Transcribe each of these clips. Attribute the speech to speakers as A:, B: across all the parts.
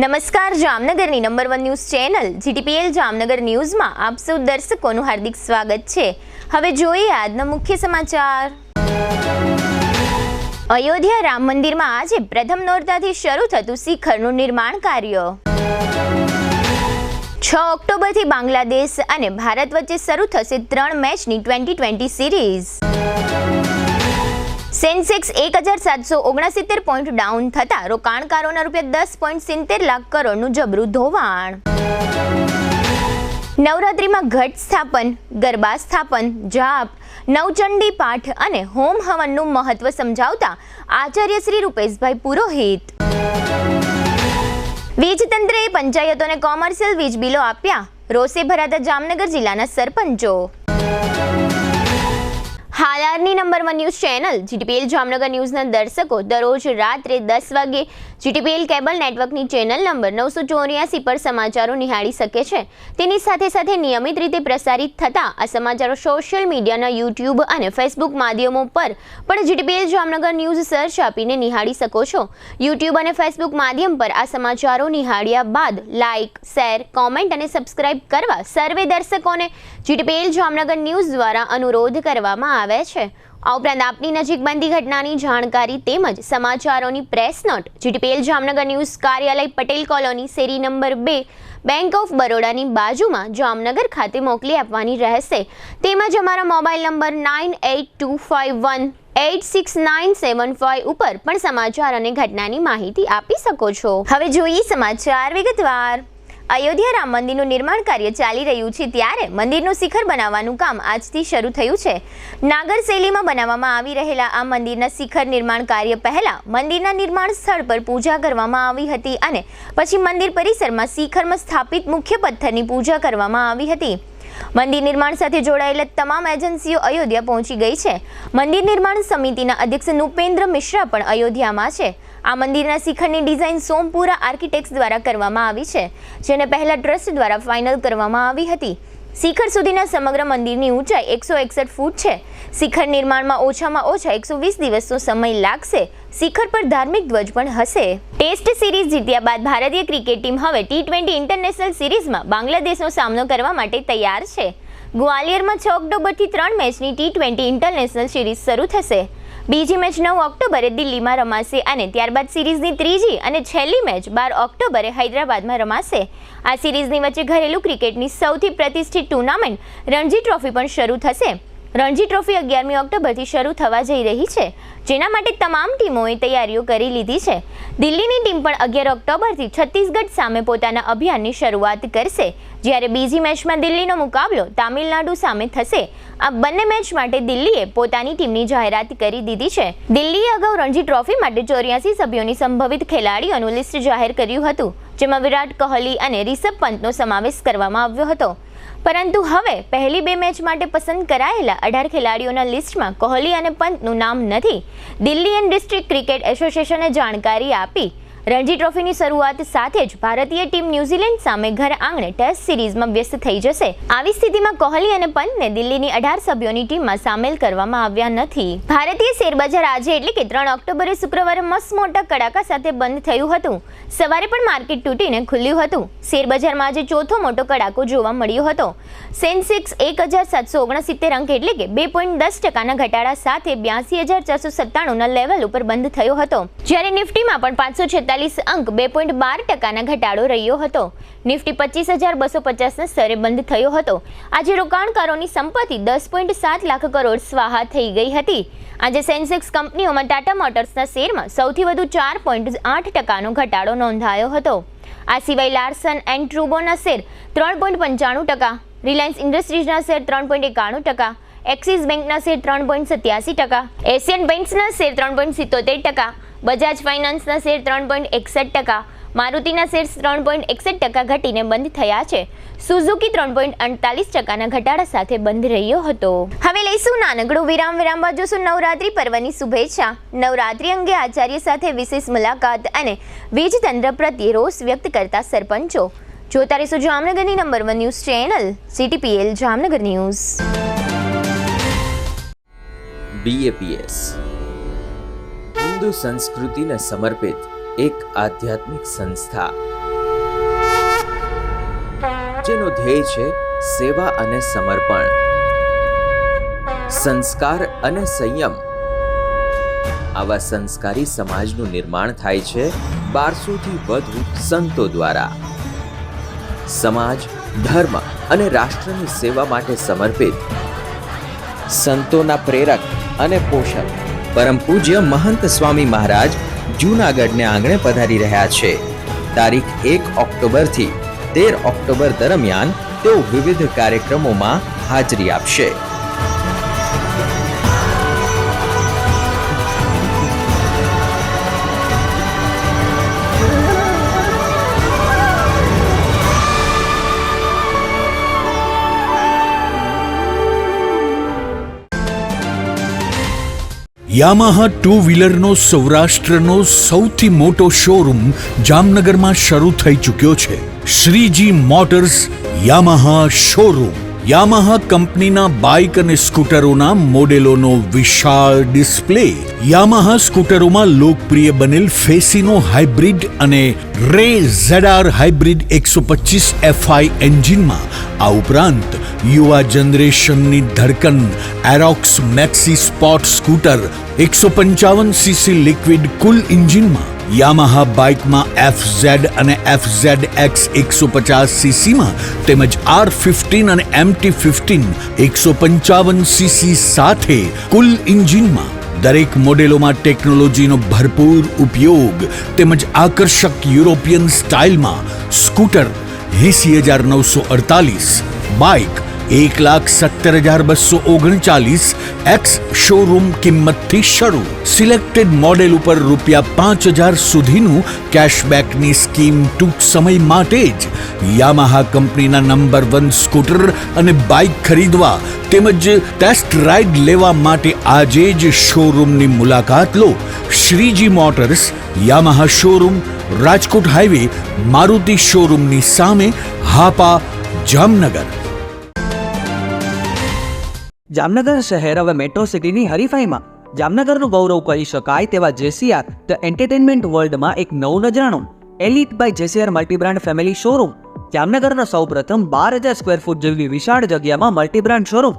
A: નમસ્કાર, જામનગરની number 1 news channel GTPL Jamnagar ન્યૂઝમાં આપ સૌ દર્શકોનું હાર્દિક સ્વાગત છે। હવે જોઈએ આજના મુખ્ય સમાચાર। અયોધ્યા રામ મંદિરમાં આજે પ્રથમ નોરતાથી શરૂ થતું શિખરનું નિર્માણ કાર્ય। 6 ઓક્ટોબરથી બાંગ્લાદેશ અને ભારત વચ્ચે શરૂ થશે 3 મેચની T20 series. Sensex 1769 point down થતા રોકાણકારોના ₹10.70 લાખ કરોડનું જબરું ધોવાણ। નવરાત્રિમાં ઘટ સ્થાપન, ગરબા સ્થાપન, જાપ, નવચંડી પાઠ અને હોમ હવનનું મહત્વ સમજાવતા આચાર્ય શ્રી રૂપેશભાઈ પુરોહિત। વીજ તંત્રએ પંચાયતોને કોમર્શિયલ વીજ બિલો આપ્યા, રોષે ભરાતા જામનગર જિલ્લાના સરપંચો। હાલારની number 1 news channel GTPL Jamnagar ન્યૂઝના દર્શકો દરરોજ રાત્રે 10 વાગે જીટીપીએલ કેબલ નેટવર્કની ચેનલ નંબર 984 પર સમાચારો નિહાળી શકે છે। તેની સાથે સાથે નિયમિત રીતે પ્રસારિત થતા આ સમાચારો સોશિયલ મીડિયાના યુટ્યુબ અને ફેસબુક માધ્યમો પર પણ જીટીપીએલ જામનગર ન્યૂઝ સર્ચ આપીને નિહાળી શકો છો। યુટ્યુબ અને ફેસબુક માધ્યમ પર આ સમાચારો નિહાળ્યા બાદ લાઇક, શેર, કોમેન્ટ અને સબસ્ક્રાઇબ કરવા સર્વે દર્શકોને જીટીપીએલ જામનગર ન્યૂઝ દ્વારા અનુરોધ કરવામાં આવે છે। આ ઉપરાંત આપની નજીક બનતી ઘટનાની જાણકારી તેમજ સમાચારોની press note GTPL Jamnagar news કાર્યાલય પટેલ કોલોની શેરી નંબર 2 બેંક ઓફ બરોડાની બાજુમાં જામનગર ખાતે મોકલી આપવાની રહેશે। તેમજ અમારા મોબાઈલ નંબર 9825186975 ઉપર પણ સમાચાર અને ઘટનાની માહિતી આપી શકો છો। હવે જોઈએ સમાચાર વિગતવાર। અયોધ્યા રામ મંદિરનું નિર્માણ કાર્ય ચાલી રહ્યું છે ત્યારે મંદિરનું શિખર બનાવવાનું કામ આજથી શરૂ થયું છે। નાગર શૈલીમાં બનાવવામાં આવી રહેલા આ મંદિરના શિખર નિર્માણ કાર્ય પહેલા મંદિરના નિર્માણ સ્થળ પર પૂજા કરવામાં આવી હતી અને પછી મંદિર પરિસરમાં શિખરમાં સ્થાપિત મુખ્ય પથ્થરની પૂજા કરવામાં આવી હતી। મંદિર નિર્માણ સાથે જોડાયેલા તમામ એજન્સીઓ અયોધ્યા પહોંચી ગઈ છે। મંદિર નિર્માણ સમિતિના અધ્યક્ષ નૃપેન્દ્ર મિશ્રા પણ અયોધ્યામાં છે। આ મંદિરના શિખરની ડિઝાઇન સોમપુરા આર્કિટેક્ટ્સ દ્વારા કરવામાં આવી છે, જેને પહેલા ટ્રસ્ટ દ્વારા ફાઇનલ કરવામાં આવી હતી। શિખર સુધીના સમગ્ર મંદિરની ઊંચાઈ 161 ફૂટ છે। શિખર નિર્માણમાં ઓછામાં ઓછા 120 દિવસનો સમય લાગશે। શિખર પર ધાર્મિક ધ્વજ પણ હશે। ટેસ્ટ સિરીઝ જીત્યા બાદ ભારતીય ક્રિકેટ ટીમ હવે T20 ઇન્ટરનેશનલ સિરીઝમાં બાંગ્લાદેશનો સામનો કરવા માટે તૈયાર છે। ગ્વાલિયરમાં 6 ઓક્ટોબરથી 3 મેચની T20 ઇન્ટરનેશનલ સિરીઝ શરૂ થશે। બીજી મેચ 9 ઓક્ટોબરે દિલ્હીમાં રમાશે અને ત્યારબાદ સિરીઝની ત્રીજી અને છેલ્લી મેચ 12 ઓક્ટોબરે હૈદરાબાદમાં રમાશે। આ સિરીઝની વચ્ચે ઘરેલું ક્રિકેટની સૌથી પ્રતિષ્ઠિત ટુર્નામેન્ટ રણજી ટ્રોફી પણ શરૂ થશે। રણજી ટ્રોફી 11મી ઓક્ટોબરથી શરૂ થવા જઈ રહી છે, જેના માટે તમામ ટીમોએ તૈયારીઓ કરી લીધી છે। દિલ્હીની ટીમ પણ 11 ઓક્ટોબરથી છત્તીસગઢ સામે પોતાના અભિયાનની શરૂઆત કરશે, જ્યારે બીજી મેચમાં દિલ્હીનો મુકાબલો તામિલનાડુ સામે થશે। આ બંને મેચ માટે દિલ્હીએ પોતાની ટીમની જાહેરાત કરી દીધી છે। દિલ્હીએ અગાઉ રણજી ટ્રોફી માટે 84 સભ્યોની સંભવિત ખેલાડીઓનું લિસ્ટ જાહેર કર્યું હતું, જેમાં વિરાટ કોહલી અને રિષભ પંતનો સમાવેશ કરવામાં આવ્યો હતો, પરંતુ હવે પહેલી 2 મેચ માટે પસંદ કરાયેલા 18 ખેલાડીઓના લિસ્ટમાં કોહલી અને પંતનું નામ નથી। દિલ્હી એન્ડ ડિસ્ટ્રિક્ટ ક્રિકેટ એસોસિએશને જાણકારી આપી। રણજી ટ્રોફીની શરૂઆત સાથે જ ભારતીય ટીમ ન્યૂઝીલેન્ડ સામે ઘર આંગણે ટેસ્ટ સિરીઝમાં વ્યસ્ત થઈ જશે। આવી સ્થિતિમાં કોહલી અને પંતને દિલ્હીની 18 સભ્યોની ટીમમાં સામેલ કરવામાં આવ્યા નથી। ભારતીય શેરબજાર આજે એટલે કે 3 ઓક્ટોબરે શુક્રવારે મસ્ત મોટા કડાકા સાથે બંધ થયું હતું। સવારે પણ માર્કેટ તૂટીને ખુલ્યું હતું। શેરબજારમાં આજે ચોથો મોટો કડાકો જોવા મળ્યો હતો। સેન્સેક્સ 1769 અંક એટલે કે 2.10%ના ઘટાડા સાથે 82,497ના લેવલ ઉપર બંધ થયો હતો, જ્યારે નિફ્ટીમાં પણ 546 અંક 2.12%ના ઘટાડો રહ્યો હતો। નિફ્ટી 25,250ના સ્તરે બંધ થયો હતો। આજે રોકાણકારોની સંપત્તિ 10.7 લાખ કરોડ સ્વાહા થઈ ગઈ હતી। આજે સેન્સેક્સ કંપનીઓમાં ટાટા મોટર્સના શેરમાં સૌથી વધુ 4.8%નો ઘટાડો નોંધાયો હતો। આ સિવાય લાર્સન એન્ડ ટ્રુબોના શેર 3.95%, રિલાયન્સ ઇન્ડસ્ટ્રીઝના શેર 3.91%, એક્સિસ બેંકના શેર 3.87%, એશિયન પેઇન્ટ્સના શેર 3.77%, બજાજ ફાઇનાન્સના શેર 3.61%, મારુતિના શેર 3.61% ઘટીને બંધ થયા છે। સુઝુકી 3.48%ના ઘટાડા સાથે બંધ રહ્યો હતો। હવે લઈશું નાનકડો વિરામ બાદ જોશું નવરાત્રી પર્વની શુભેચ્છા। નવરાત્રી અંગે આચાર્ય સાથે વિશેષ મુલાકાત અને વીજ તંત્ર પ્રત્યે રોષ વ્યક્ત કરતા સરપંચો। જોતા રહેશો જામનગરની number 1 news channel GTPL Jamnagar news.
B: BAPS Hindu संस्कृति ने समर्पित एक आध्यात्मिक संस्था। જેનો ધ્યેય છે સેવા અને સમર્પણ, સંસ્કાર અને સંયમ. આવા સંસ્કારી સમાજનું નિર્માણ થાય છે 1200થી વધુ સંતો દ્વારા. સમાજ, ધર્મ અને રાષ્ટ્રની સેવા માટે સમર્પિત સંતોના પ્રેરક અને પોષક પરમ પૂજ્ય મહંત સ્વામી મહારાજ જૂનાગઢને આંગણે પધારી રહ્યા છે. તારીખ 1 ઓક્ટોબરથી 13 ઓક્ટોબર દરમિયાન તેઓ વિવિધ કાર્યક્રમોમાં હાજરી આપશે.
C: યામાહા ટુ વ્હીલરનો સૌરાષ્ટ્રનો સૌથી મોટો શોરૂમ જામનગરમાં શરૂ થઈ ચૂક્યો છે. Shriji motors Yamaha showroom. Yamaha કંપનીના બાઇક અને સ્કૂટરોના મોડેલોનો વિશાળ ડિસ્પ્લે. યામાહા સ્કૂટરોમાં લોકપ્રિય બનેલ ફેસિનો હાઇબ્રિડ અને રે ZR હાઇબ્રિડ 125 FI એન્જિનમાં, આ ઉપરાંત યુવા જનરેશનની ધડકન Aerox maxi sport scooter 155cc liquid cool એન્જિનમાં, યામાહા બાઇકમાં FZ અને FZX 150cc માં તેમજ R15 અને MT15 155cc સાથે કુલ એન્જિનમાં. દરેક મોડેલોમાં ટેકનોલોજીનો ભરપૂર ઉપયોગ તેમજ આકર્ષક યુરોપિયન સ્ટાઇલમાં સ્કૂટર 80,948, બાઇક 1,70,239 એક્સ શોરૂમ કિંમતથી શરૂ. સિલેક્ટેડ મોડેલ ઉપર ₹5,000 સુધીનું કેશબેકની સ્કીમ ટૂંક સમય માટે જ. યામાહા કંપનીના નંબર 1 સ્કૂટર અને બાઇક ખરીદવા તેમજ ટેસ્ટ રાઇડ લેવા માટે આજે જ શોરૂમની મુલાકાત લો. Shreeji motors, Yamaha showroom, Rajkot highway, Maruti શોરૂમની સામે, હાપા, જામનગર.
D: જામનગર શહેર હવે મેટ્રો સિટીની હરીફાઈમાં જામનગરનું ગૌરવ કરી શકાય તેવા જેસીઆર ધ એન્ટરટેનમેન્ટ વર્લ્ડમાં એક નવું નજરાણું. Elite by JCR multibrand family showroom. જામનગરના સૌપ્રથમ 12,000 સ્ક્વેર ફૂટ જેવી વિશાળ જગ્યામાં મલ્ટીબ્રાન્ડ શોરૂમ.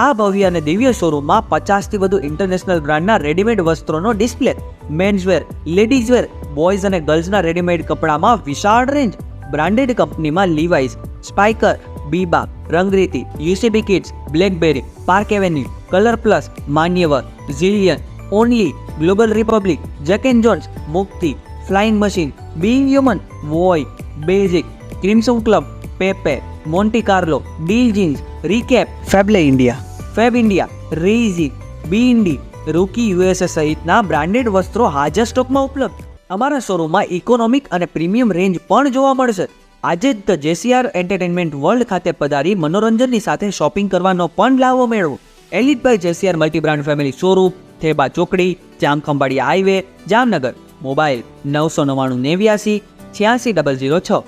D: આ ભવ્ય અને દિવ્ય શોરૂમમાં 50થી વધુ ઇન્ટરનેશનલ બ્રાન્ડના રેડીમેડ વસ્ત્રોનો ડિસ્પ્લે. મેન્સવેર, લેડીઝવેર, બોયઝ અને ગર્લ્સના રેડીમેડ કપડામાં વિશાળ રેન્જ. બ્રાન્ડેડ કંપનીમાં Levi's, Spykar, Biba, Rangriti, UCB kids, BlackBerry, Park Avenue, Colour Plus, Manyavar, Zillion, Only, Global Republic, Jack and Jones, Mukti, Flying Machine, Being Human, Voi, Basic, Crimson Club, Pepe, Monte Carlo, Deal Jeans, Recap, Fable India, Fabindia, રેઇઝી, બીઇન્ડી, Rookie USA સહિતના branded વસ્ત્રો હાજર સ્ટોકમાં ઉપલબ્ધ. અમારા શોરૂમમાં economic અને પ્રીમિયમ રેન્જ પણ જોવા મળશે. આજે જ ધ જેસીઆર એન્ટરટેનમેન્ટ વર્લ્ડ ખાતે પધારી મનોરંજનની સાથે શોપિંગ કરવાનો પણ લાવો મેળવો. Elite by JCR multibrand family showroom, Theba ચોકડી, જામખંભાળિયા હાઈવે, જામનગર. મોબાઈલ 999 86 006.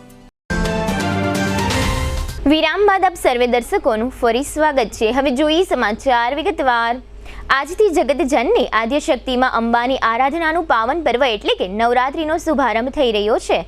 A: વિરામ બાદ આપ સર્વે દર્શકોનું ફરી સ્વાગત છે. હવે જોઈએ સમાચાર વિગતવાર. આજથી જગતજનની આદ્ય શક્તિમાં અંબાની આરાધનાનું પાવન પર્વ એટલે કે નવરાત્રિનો શુભારંભ થઈ રહ્યો છે.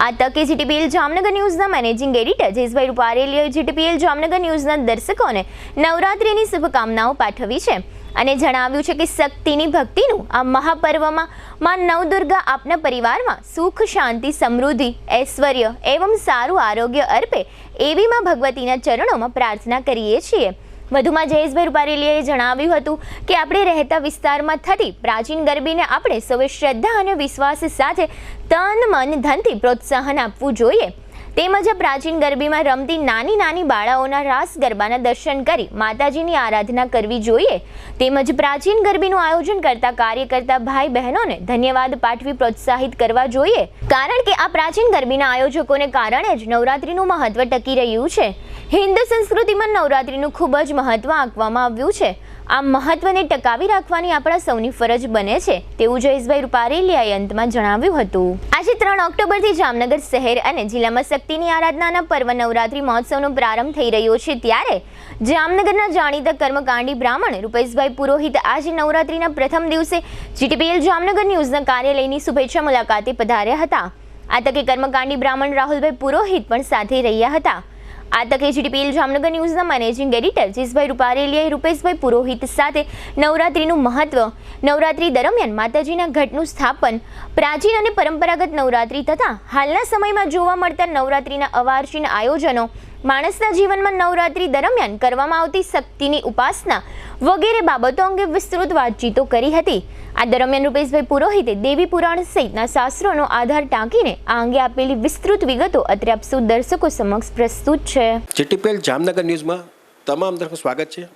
A: આ તકે જીટીપીએલ જામનગર ન્યૂઝના મેનેજિંગ એડિટર જયેશભાઈ રૂપારેલીએ જીટીપીએલ જામનગર ન્યૂઝના દર્શકોને નવરાત્રિની શુભકામનાઓ પાઠવી છે અને જણાવ્યું છે કે શક્તિની ભક્તિનું આ મહાપર્વમાં માં નવદુર્ગા આપના પરિવારમાં સુખ, શાંતિ, સમૃદ્ધિ, ઐશ્વર્ય એવં સારું આરોગ્ય અર્પે એવી માં ભગવતીના ચરણોમાં પ્રાર્થના કરીએ છીએ. વધુમાં જયેશભાઈ રૂપારેલીએ જણાવ્યું હતું કે આપણે રહેતા વિસ્તારમાં થતી પ્રાચીન ગરબીને આપણે સૌએ શ્રદ્ધા અને વિશ્વાસ સાથે તન, મન, ધનથી પ્રોત્સાહન આપવું જોઈએ. તેમજ પ્રાચીન ગરબીમાં રમતી નાની નાની બાળાઓના રાસ ગરબાના દર્શન કરી માતાજીની આરાધના કરવી જોઈએ. તેમજ પ્રાચીન ગરબીનું આયોજન કરતા કાર્યકર્તા ભાઈ બહેનોને ધન્યવાદ પાઠવી પ્રોત્સાહિત કરવા જોઈએ. કારણ કે આ પ્રાચીન ગરબીના આયોજકોને કારણે જ નવરાત્રિનું મહત્વ ટકી રહ્યું છે. હિન્દુ સંસ્કૃતિમાં નવરાત્રિનું ખૂબ જ મહત્વ આપવામાં આવ્યું છે. આ મહત્વને ટકાવી રાખવાની આપણા સૌની ફરજ બને છે તેવું જયેશભાઈ રૂપારેલીએ અંતમાં જણાવ્યું હતું. આજે 3 ઓક્ટોબરથી જામનગર શહેર અને જિલ્લામાં શક્તિની આરાધનાના પર્વ નવરાત્રિ મહોત્સવનો પ્રારંભ થઈ રહ્યો છે. ત્યારે જામનગરના જાણીતા કર્મકાંડી બ્રાહ્મણ રૂપેશભાઈ પુરોહિત આજે નવરાત્રિના પ્રથમ દિવસે જીટીપીએલ જામનગર ન્યૂઝના કાર્યાલયની શુભેચ્છા મુલાકાતે પધાર્યા હતા. આ તકે કર્મકાંડી બ્રાહ્મણ રાહુલભાઈ પુરોહિત પણ સાથે રહ્યા હતા. આ તકે જીટીપીએલ જામનગર ન્યૂઝના મેનેજિંગ એડિટર જીસભાઈ રૂપારેલિયાએ રૂપેશભાઈ પુરોહિત સાથે નવરાત્રિનું મહત્વ, નવરાત્રિ દરમિયાન માતાજીના ઘટનું સ્થાપન, પ્રાચીન અને પરંપરાગત નવરાત્રિ તથા હાલના સમયમાં જોવા મળતા નવરાત્રિના અવાર્ષિન આયોજનો, માણસના જીવનમાં નવરાત્રિ દરમિયાન કરવામાં આવતી શક્તિની ઉપાસના વગેરે બાબતો અંગે વિસ્તૃત વાતચીતો કરી હતી. આ દરમિયાન રૂપેશભાઈ પુરોહિતે દેવી પુરાણ સહિતના શાસ્ત્રોનો આધાર ટાંકીને આ અંગે આપેલી વિસ્તૃત વિગતો અત્રે આપ સૌ દર્શકો સમક્ષ પ્રસ્તુત છે.
E: જીટીપીએલ જામનગર ન્યૂઝમાં તમામ દર્શકો સ્વાગત છે.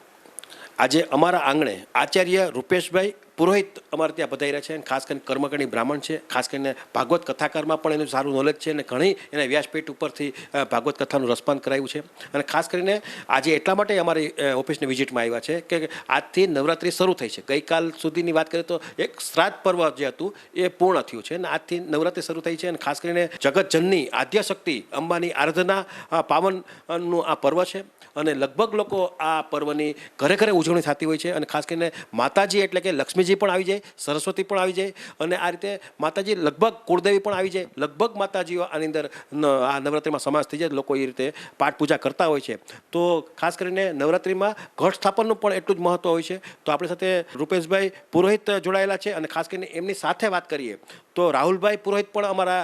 E: આજે અમારા આંગણે આચાર્ય રૂપેશભાઈ પુરોહિત અમારે ત્યાં પધાર્યા છે અને ખાસ કરીને કર્મકર્ણી બ્રાહ્મણ છે. ખાસ કરીને ભાગવત કથાકારમાં પણ એનું સારું નોલેજ છે અને ઘણી એને વ્યાસપીઠ ઉપરથી ભાગવત કથાનું રસપાન કરાવ્યું છે. અને ખાસ કરીને આજે એટલા માટે અમારી ઓફિસની વિઝિટમાં આવ્યા છે કે આજથી નવરાત્રિ શરૂ થઈ છે. ગઈકાલ સુધીની વાત કરીએ તો એક શ્રાદ્ધ પર્વ જે હતું એ પૂર્ણ થયું છે અને આજથી નવરાત્રિ શરૂ થઈ છે. અને ખાસ કરીને જગતજનની આદ્યશક્તિ અંબાની આરાધના પાવનનું આ પર્વ છે અને લગભગ લોકો આ પર્વની ઘરે ઘરે ઉજવણી થતી હોય છે. અને ખાસ કરીને માતાજી એટલે કે લક્ષ્મીજી પણ આવી જાય, સરસ્વતી પણ આવી જાય અને આ રીતે માતાજી લગભગ કુળદેવી પણ આવી જાય. લગભગ માતાજીઓ આની અંદર આ નવરાત્રિમાં સમાસ થઈ જાય. લોકો એ રીતે પાઠ પૂજા કરતા હોય છે. તો ખાસ કરીને નવરાત્રિમાં ઘટ સ્થાપનનું પણ એટલું જ મહત્વ હોય છે. તો આપણી સાથે રૂપેશભાઈ પુરોહિત જોડાયેલા છે અને ખાસ કરીને એમની સાથે વાત કરીએ તો રાહુલભાઈ પુરોહિત પણ અમારા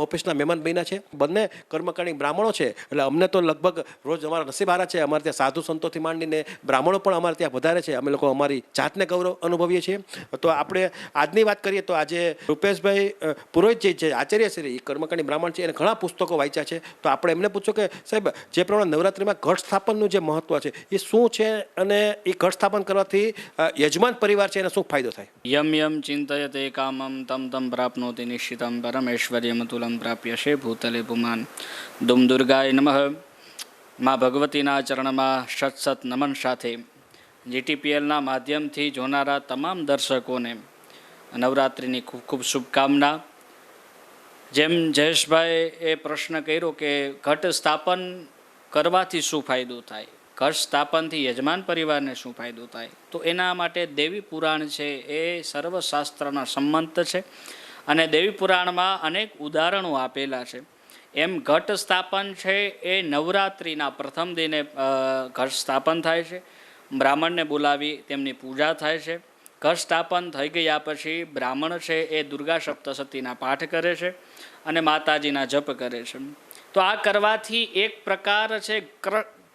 E: ઓફિસના મહેમાન બન્યા છે. બંને કર્મકારી બ્રાહ્મણો છે એટલે અમને તો લગભગ રોજ અમારા નસીબ હારા છે. અમારે ત્યાં સાધુ સંતોથી માંડીને બ્રાહ્મણો પણ અમારે ત્યાં વધારે છે. અમે લોકો અમારી જાતને ગૌરવ અનુભવીએ છીએ. તો આપણે આજની વાત કરીએ તો આજે રૂપેશભાઈ પુરોહિત જે છે આચાર્ય શ્રી કર્મકારી બ્રાહ્મણ છે એને ઘણા પુસ્તકો વાંચ્યા છે. તો આપણે એમને પૂછ્યું કે સાહેબ જે પ્રમાણે નવરાત્રિમાં ઘટ સ્થાપનનું જે મહત્વ છે એ શું છે અને એ ઘટ સ્થાપન કરવાથી યજમાન પરિવાર છે એને શું ફાયદો થાય?
F: યમ યમ ચિંતયતે કામમ તમ તમ પ્રાપ્નોતિ નિશ્ચિતમ પરમેશ્વર્યમતુલમ પ્રાપ્યશે ભૂતલે પુમાન. દુમ દુર્ગાય નમઃ. મા ભગવતીના ચરણમાં સત નમન સાથે જીટીપીએલના માધ્યમથી જોનારા તમામ દર્શકોને નવરાત્રિની ખૂબ ખૂબ શુભકામના. જેમ જયેશભાઈ એ પ્રશ્ન કર્યો કે ઘટ સ્થાપન કરવાથી શું ફાયદો થાય, ઘટ સ્થાપનથી યજમાન પરિવારને શું ફાયદો થાય, તો એના માટે દેવી પુરાણ છે એ સર્વશાસ્ત્રના સંમત છે અને દેવી પુરાણમાં અનેક ઉદાહરણો આપેલા છે. એમ ઘટ સ્થાપન છે એ નવરાત્રિના પ્રથમ દિને ઘટ સ્થાપન થાય છે. બ્રાહ્મણને બોલાવી તેમની પૂજા થાય છે. ઘટ સ્થાપન થઈ ગયા પછી બ્રાહ્મણ છે એ દુર્ગા સપ્તશતીના પાઠ કરે છે અને માતાજીના જપ કરે છે. તો આ કરવાથી એક પ્રકાર છે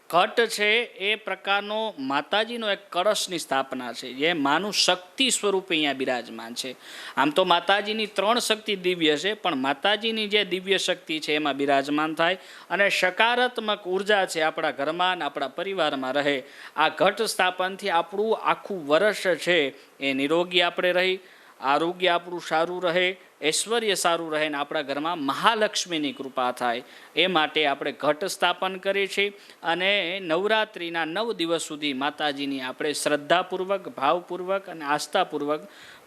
F: ઘટ છે એ પ્રકારનો માતાજીનો એક કળશની સ્થાપના છે જે માનું શક્તિ સ્વરૂપે અહીંયા બિરાજમાન છે. આમ તો માતાજીની 3 શક્તિ દિવ્ય છે પણ માતાજીની જે દિવ્ય શક્તિ છે એમાં બિરાજમાન થાય અને સકારાત્મક ઉર્જા છે આપણા ઘરમાં અને આપણા પરિવારમાં રહે. આ ઘટ સ્થાપનથી આપણું આખું વર્ષ છે એ નિરોગી આપણે રહી, આરોગ્ય આપણું સારું રહે, ઐશ્વર્ય સારું રહે ને આપણા ઘરમાં મહાલક્ષ્મીની કૃપા થાય. એ માટે આપણે ઘટ સ્થાપન કરીએ છીએ અને નવરાત્રિના 9 દિવસ સુધી માતાજીની આપણે શ્રદ્ધાપૂર્વક, ભાવપૂર્વક અને આસ્થાપૂર્વક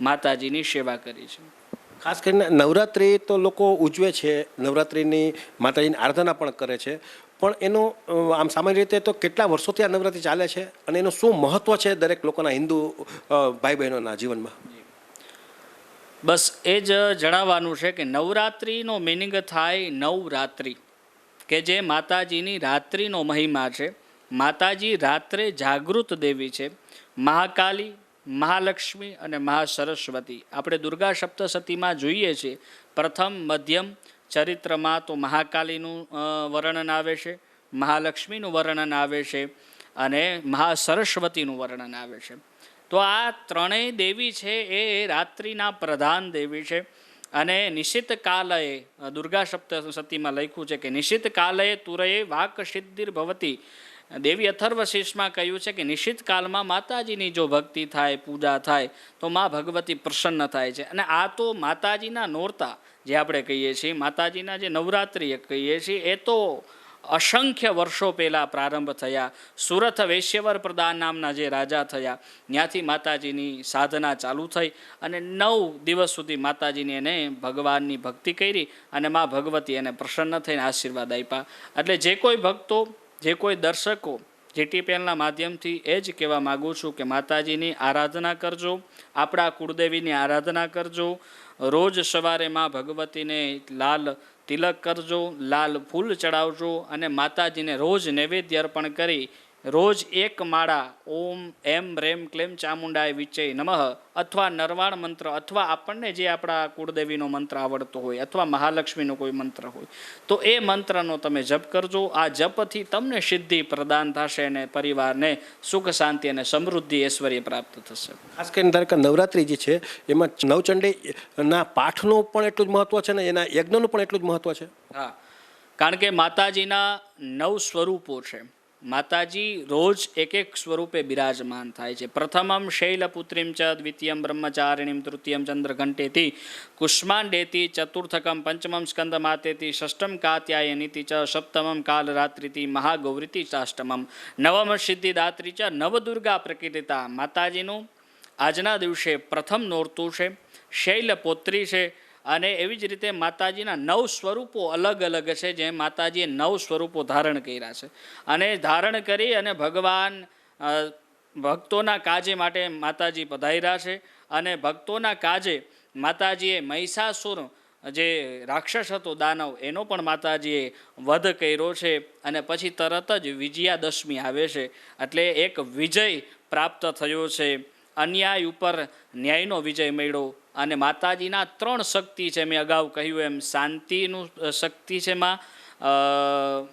F: માતાજીની સેવા કરી છે.
E: ખાસ કરીને નવરાત્રિ તો લોકો ઉજવે છે, નવરાત્રિની માતાજીની આરાધના પણ કરે છે, પણ એનું આમ સામાન્ય રીતે તો કેટલા વર્ષોથી આ નવરાત્રિ ચાલે છે અને એનું શું મહત્વ છે દરેક લોકોના હિન્દુ ભાઈ બહેનોના જીવનમાં?
F: બસ એ જ જણાવવાનું છે કે નવરાત્રિનો મિનિંગ થાય નવરાત્રિ, કે જે માતાજીની રાત્રિનો મહિમા છે. માતાજી રાત્રે જાગૃત દેવી છે. મહાકાલી, મહાલક્ષ્મી અને મહાસરસ્વતી આપણે દુર્ગા સપ્તશતીમાં જોઈએ છીએ. પ્રથમ મધ્યમ ચરિત્રમાં તો મહાકાલીનું વર્ણન આવે છે, મહાલક્ષ્મીનું વર્ણન આવે છે અને મહાસરસ્વતીનું વર્ણન આવે છે. તો આ ત્રણેય દેવી છે એ રાત્રિના પ્રધાન દેવી છે અને નિશિત કાલયે દુર્ગા સપ્તશતીમાં લખ્યું છે કે નિશિત કાલયે તુરયે વાક સિદ્ધિર ભવતી. દેવી અથર્વશીર્ષમાં કહ્યું છે કે નિશ્ચિત કાલમાં માતાજીની જો ભક્તિ થાય, પૂજા થાય તો મા ભગવતી પ્રસન્ન થાય છે. અને આ તો માતાજીના નોરતા જે આપણે કહીએ છીએ, માતાજીના જે નવરાત્રિ કહીએ છીએ એ તો અસંખ્ય વર્ષો પહેલાં પ્રારંભ થયા. સુરથ વૈશ્યવર પ્રદાન નામના જે રાજા થયા ત્યાંથી માતાજીની સાધના ચાલુ થઈ અને 9 દિવસ સુધી માતાજીને એને ભગવાનની ભક્તિ કરી અને મા ભગવતી એને પ્રસન્ન થઈને આશીર્વાદ આપ્યા. એટલે જે કોઈ ભક્તો, જે કોઈ દર્શકો જીટીપીએલના માધ્યમથી એ જ કહેવા માગું છું કે માતાજીની આરાધના કરજો, આપણા કુળદેવીની આરાધના કરજો. રોજ સવારે મા ભગવતીને લાલ તિલક કરજો, લાલ ફૂલ ચડાવજો અને માતાજીને રોજ નૈવેદ્ય અર્પણ કરી રોજ એક માળા ઓમ એમ રેમ ક્લેમ ચામુંડાય વિચય નમઃ અથવા નરવાણ મંત્ર અથવા આપણને જે આપણા કુળદેવીનો મંત્ર આવડતો હોય અથવા મહાલક્ષ્મીનો કોઈ મંત્ર હોય તો એ મંત્રનો તમે જપ કરજો. આ જપથી તમને સિદ્ધિ પ્રદાન થશે અને પરિવારને સુખ શાંતિ અને સમૃદ્ધિ ઐશ્વર્ય પ્રાપ્ત થશે.
E: ખાસ કરીને ધારો કે નવરાત્રિ જે છે એમાં નવચંડીના પાઠનું પણ એટલું જ મહત્ત્વ છે ને એના યજ્ઞનું પણ એટલું જ મહત્ત્વ છે.
F: હા, કારણ કે માતાજીના 9 સ્વરૂપો છે. માતાજી રોજ એક એક સ્વરૂપે બિરાજમાન થાય છે. પ્રથમમ શૈલપુત્રીમ ચ, દ્વિતીયમ બ્રહ્મચારિણીમ, તૃતીયમ ચંદ્રઘંટેતી, કુષ્માંડેતી, ચતુર્થકમ પંચમમ સ્કંદ માતેતી, ષષ્ઠમ કાત્યાયનીતિ ચ, સપ્તમમ કાલરાત્રિતિ, મહાગૌરીતિ ચાષ્ટમમ, નવમ સિદ્ધિદાત્રી ચ, નવદુર્ગા પ્રકીર્તિતા. માતાજીનું આજના દિવસે પ્રથમ નોરતું છે, શૈલપુત્રી છે અને એવી જ રીતે માતાજીના 9 સ્વરૂપો અલગ અલગ છે. જે માતાજીએ 9 સ્વરૂપો ધારણ કર્યા છે અને ધારણ કરી અને ભગવાન ભક્તોના કાજે માટે માતાજી પધાર્યા છે. અને ભક્તોના કાજે માતાજીએ મહિષાસુર જે રાક્ષસ હતો દાનવ એનો પણ માતાજીએ વધ કર્યો છે અને પછી તરત જ વિજયાદશમી આવે છે એટલે એક વિજય પ્રાપ્ત થયો છે. અન્યાય ઉપર ન્યાયનો વિજય મળ્યો અને માતાજીના 3 શક્તિ છે. મેં અગાઉ કહ્યું એમ શાંતિનું શક્તિ છે માં,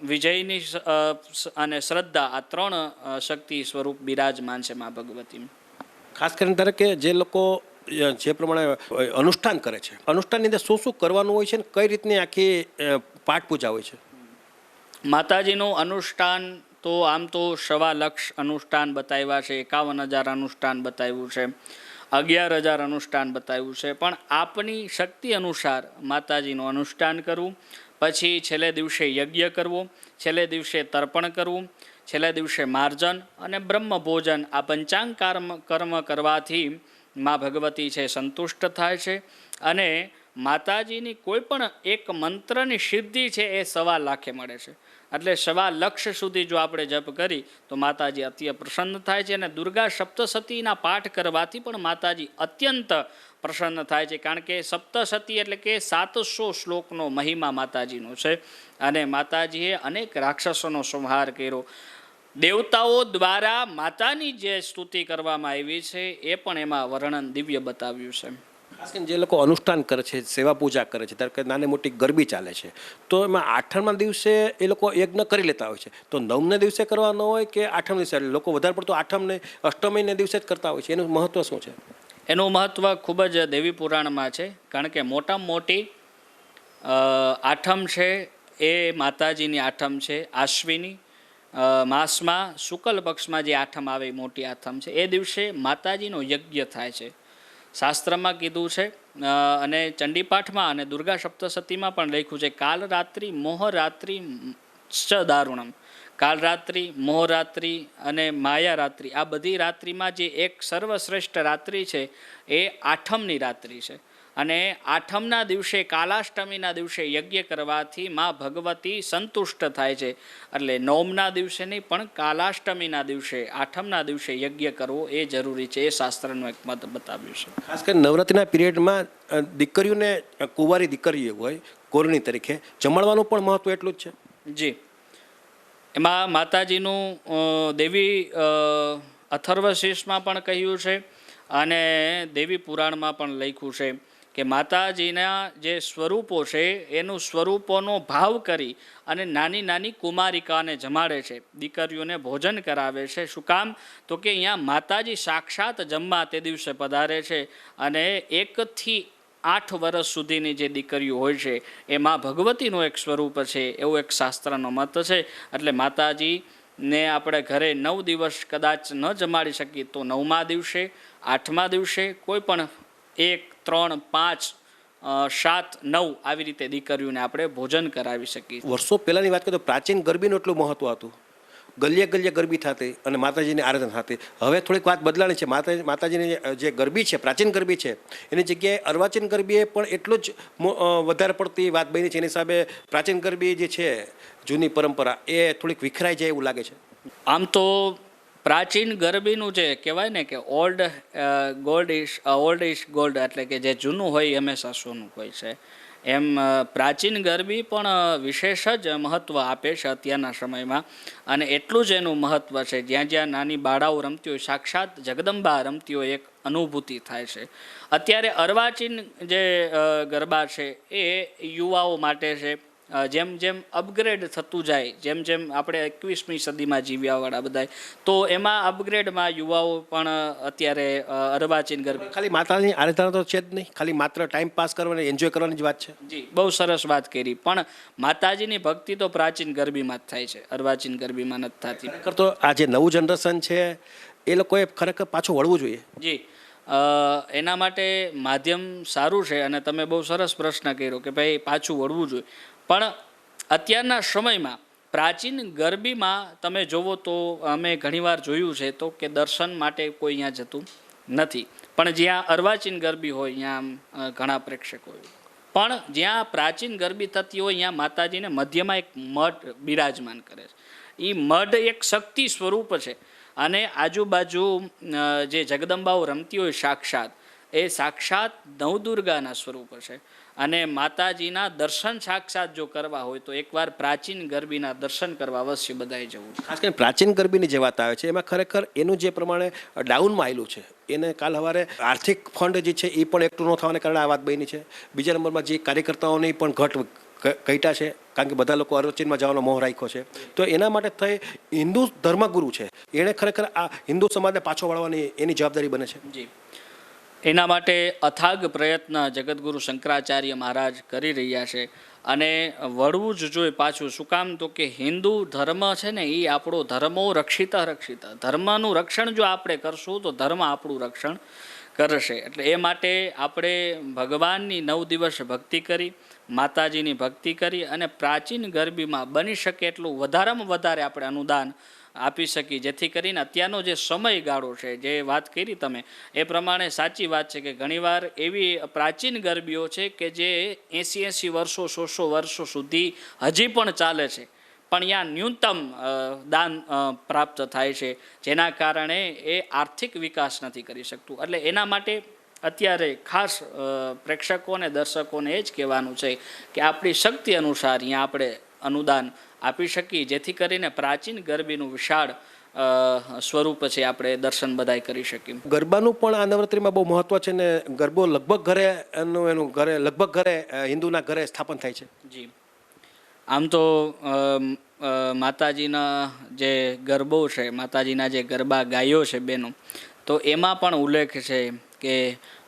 F: વિજયની અને શ્રદ્ધા, આ 3 શક્તિ સ્વરૂપ બિરાજમાન છે મા ભગવતી.
E: ખાસ કરીને ધારો કે જે લોકો જે પ્રમાણે અનુષ્ઠાન કરે છે, અનુષ્ઠાનની અંદર શું શું કરવાનું હોય છે ને કઈ રીતની આખી પાઠ પૂજા હોય છે?
F: માતાજીનું અનુષ્ઠાન તો આમ તો 1.25 અનુષ્ઠાન બતાવ્યા છે, 51,000 અનુષ્ઠાન બતાવ્યું છે, 11,000 અનુષ્ઠાન બતાવ્યું છે. પણ આપની શક્તિ અનુસાર માતાજીનું અનુષ્ઠાન કરવું, પછી છેલ્લે દિવસે યજ્ઞ કરવો, છેલ્લે દિવસે તર્પણ કરવું, છેલ્લે દિવસે માર્જન અને બ્રહ્મ ભોજન, આ પંચાંગ કર્મ કરવાથી મા ભગવતી છે સંતુષ્ટ થાય છે. અને માતાજીની કોઈ પણ એક મંત્રની સિદ્ધિ છે એ 1.25 લાખે મળે છે. એટલે 1.25 લાખ સુધી જો આપણે જપ કરી તો માતાજી અત્ય પ્રસન્ન થાય છે. અને દુર્ગા સપ્તસતીના પાઠ કરવાથી પણ માતાજી અત્યંત પ્રસન્ન થાય છે. કારણ કે સપ્તસતી એટલે કે 700 શ્લોકનો મહિમા માતાજીનો છે અને માતાજીએ અનેક રાક્ષસોનો સંહાર કર્યો. દેવતાઓ દ્વારા માતાની જે સ્તુતિ કરવામાં આવી છે એ પણ એમાં વર્ણન દિવ્ય બતાવ્યું છે.
E: ખાસ કરીને જે લોકો અનુષ્ઠાન કરે છે, સેવા પૂજા કરે છે, ધારો કે નાની મોટી ગરબી ચાલે છે તો એમાં 8મા દિવસે એ લોકો યજ્ઞ કરી લેતા હોય છે. તો 9ને દિવસે કરવાનો હોય કે 8મ દિવસે? લોકો વધારે પડતો 8મ અષ્ટમીને દિવસે જ કરતા હોય છે. એનું મહત્વ શું છે?
F: એનું મહત્વ ખૂબ જ દેવી પુરાણમાં છે. કારણ કે મોટામાં મોટી 8મ છે એ માતાજીની 8મ છે. આશ્વિની માસમાં શુક્લ પક્ષમાં જે 8મ આવે એ મોટી 8મ છે. એ દિવસે માતાજીનો યજ્ઞ થાય છે. શાસ્ત્રમાં કીધું છે અને ચંડીપાઠમાં અને દુર્ગા સપ્તસતીમાં પણ લખ્યું છે, કાલરાત્રિ મોહરાત્રિ ચ દારુણમ. કાલરાત્રિ, મોહરાત્રિ અને માયારાત્રિ, આ બધી રાત્રિમાં જે એક સર્વશ્રેષ્ઠ રાત્રિ છે એ 8મની રાત્રિ છે. અને 8મના દિવસે કાલાષ્ટમીના દિવસે યજ્ઞ કરવાથી મા ભગવતી સંતુષ્ટ થાય છે. એટલે 9મના દિવસે નહીં પણ કાલાષ્ટમીના દિવસે 8મના દિવસે યજ્ઞ કરવો એ જરૂરી છે. એ શાસ્ત્રનું એક મત બતાવ્યું છે.
E: ખાસ કરીને નવરાત્રિના પિરિયડમાં દીકરીઓને, કુંવારી દીકરીઓ હોય કોરણી તરીકે, જમાડવાનું પણ મહત્વ એટલું જ છે.
F: જી, એમાં માતાજીનું દેવી અથર્વશીર્ષમાં પણ કહ્યું છે અને દેવી પુરાણમાં પણ લખ્યું છે કે માતાજીના જે સ્વરૂપો છે એનું સ્વરૂપોનો ભાવ કરી અને નાની નાની કુમારિકાને જમાડે છે, દીકરીઓને ભોજન કરાવે છે. શું કામ? તો કે અહીંયા માતાજી સાક્ષાત જમવા તે દિવસે પધારે છે અને 1 થી 8 વર્ષ સુધીની જે દીકરીઓ હોય છે એ મા ભગવતીનું એક સ્વરૂપ છે, એવું એક શાસ્ત્રનો મત છે. એટલે માતાજીને આપણે ઘરે 9 દિવસ કદાચ ન જમાડી શકીએ તો 9મા દિવસે, 8મા દિવસે કોઈ પણ 1, 3, 5, 7, 9 આવી રીતે દીકરીઓને આપણે ભોજન કરાવી શકીએ.
E: વર્ષો પહેલાંની વાત કરીએ તો પ્રાચીન ગરબીનું એટલું મહત્વ હતું. ગલીએ ગલીએ ગરબી થતી અને માતાજીની આરાધના થતી. હવે થોડીક વાત બદલાણી છે. માતાજીની જે ગરબી છે, પ્રાચીન ગરબી છે, એની જગ્યાએ અર્વાચીન ગરબીએ પણ એટલું જ વધારે પડતી વાત બની છે. એની હિસાબે પ્રાચીન ગરબી જે છે, જૂની પરંપરા, એ થોડીક વિખરાઈ જાય એવું લાગે છે.
F: આમ તો પ્રાચીન ગરબીનું જે કહેવાય ને કે ઓલ્ડ ઇઝ ગોલ્ડ, એટલે કે જે જૂનું હોય એ હંમેશા સોનું હોય છે. એમ પ્રાચીન ગરબી પણ વિશેષ જ મહત્ત્વ આપે છે અત્યારના સમયમાં, અને એટલું જ એનું મહત્ત્વ છે. જ્યાં જ્યાં નાની બાળાઓ રમતી હોય, સાક્ષાત જગદંબા રમતી હોય, એક અનુભૂતિ થાય છે. અત્યારે અર્વાચીન જે ગરબા છે એ યુવાઓ માટે છે. જેમ જેમ અપગ્રેડ થતું જાય, જેમ જેમ આપણે 21મી સદીમાં જીવ્યાવાળા બધાય, તો એમાં અપગ્રેડમાં યુવાઓ પણ અત્યારે અર્વાચીન ગરબા.
E: ખાલી માતાની આરાધના તો છે જ નહીં, ખાલી માત્ર ટાઈમ પાસ કરવાની, એન્જોય કરવાની જ વાત છે.
F: જી, બહુ સરસ વાત કરી. પણ માતાજીની ભક્તિ તો પ્રાચીન ગરબીમાં જ થાય છે, અર્વાચીન ગરબીમાં નથી થતી.
E: ખરેખર તો આ જે નવું જનરેશન છે એ લોકોએ ખરેખર પાછું વળવું જોઈએ.
F: જી, એના માટે માધ્યમ સારું છે, અને તમે બહુ સરસ પ્રશ્ન કર્યો કે ભાઈ પાછું વળવું જોઈએ. પણ અત્યારના સમયમાં પ્રાચીન ગરબીમાં તમે જોવો તો અમે ઘણીવાર જોયું છે તો કે દર્શન માટે કોઈ અહીંયા જતું નથી, પણ જ્યાં અર્વાચીન ગરબી હોય ત્યાં ઘણા પ્રેક્ષકો હોય. પણ જ્યાં પ્રાચીન ગરબી થતી હોય ત્યાં માતાજીને મધ્યમાં એક મઢ બિરાજમાન કરે છે. એ મઢ એક શક્તિ સ્વરૂપ છે, અને આજુબાજુ જે જગદંબાઓ રમતી હોય સાક્ષાત, એ સાક્ષાત નવદુર્ગાના સ્વરૂપ છે. અને માતાજીના દર્શન સાક્ષાત જો કરવા હોય તો એકવાર પ્રાચીન ગરબીના દર્શન કરવા અવશ્ય બધાએ જવું.
E: ખાસ કરીને પ્રાચીન ગરબીની જે વાત આવે છે એમાં ખરેખર એનું જે પ્રમાણે ડાઉનમાં આવેલું છે, એને કાલ સવારે આર્થિક ફંડ જે છે એ પણ એકઠું ન થવાને કારણે આ વાત બની છે. બીજા નંબરમાં જે કાર્યકર્તાઓની પણ ઘટ્યા છે, કારણ કે બધા લોકો અર્વાચીનમાં જવાનો મોહ રાખ્યો છે. તો એના માટે થઈ હિન્દુ ધર્મગુરુ છે, એણે ખરેખર આ હિન્દુ સમાજને પાછો વાળવાની એની જવાબદારી બને છે.
F: જી, એના માટે અથાગ પ્રયત્ન જગતગુરુ શંકરાચાર્ય મહારાજ કરી રહ્યા છે, અને વળવું જ જોઈએ પાછું. શું કામ? તો કે હિન્દુ ધર્મ છે ને એ આપણો ધર્મો રક્ષિત ધર્મનું રક્ષણ જો આપણે કરશું તો ધર્મ આપણું રક્ષણ કરશે. એટલે એ માટે આપણે ભગવાનની 9 દિવસ ભક્તિ કરી, માતાજીની ભક્તિ કરી, અને પ્રાચીન ગરબીમાં બની શકે એટલું વધારેમાં વધારે આપણે અનુદાન આપી શકીએ, જેથી કરીને અત્યારનો જે સમયગાળો છે, જે વાત કરી તમે એ પ્રમાણે સાચી વાત છે કે ઘણીવાર એવી પ્રાચીન ગરબીઓ છે કે જે 80 વર્ષો 100 વર્ષો સુધી હજી પણ ચાલે છે, પણ ત્યાં ન્યૂનતમ દાન પ્રાપ્ત થાય છે, જેના કારણે એ આર્થિક વિકાસ નથી કરી શકતું. એટલે એના માટે અત્યારે ખાસ પ્રેક્ષકોને દર્શકોને એ જ કહેવાનું છે કે આપણી શક્તિ અનુસાર અહીંયા આપણે અનુદાન આપી શકીએ, જેથી કરીને પ્રાચીન ગરબીનું વિશાળ સ્વરૂપ છે આપણે દર્શન બધાય કરી શકીએ.
E: ગરબાનું પણ આ નવરાત્રિમાં બહુ મહત્વ છે ને ગરબો લગભગ ઘરે એનું લગભગ ઘરે હિન્દુના ઘરે સ્થાપન થાય છે.
F: જી, આમ તો માતાજીના જે ગરબો છે, માતાજીના જે ગરબા ગાયો છે બહેનો, તો એમાં પણ ઉલ્લેખ છે કે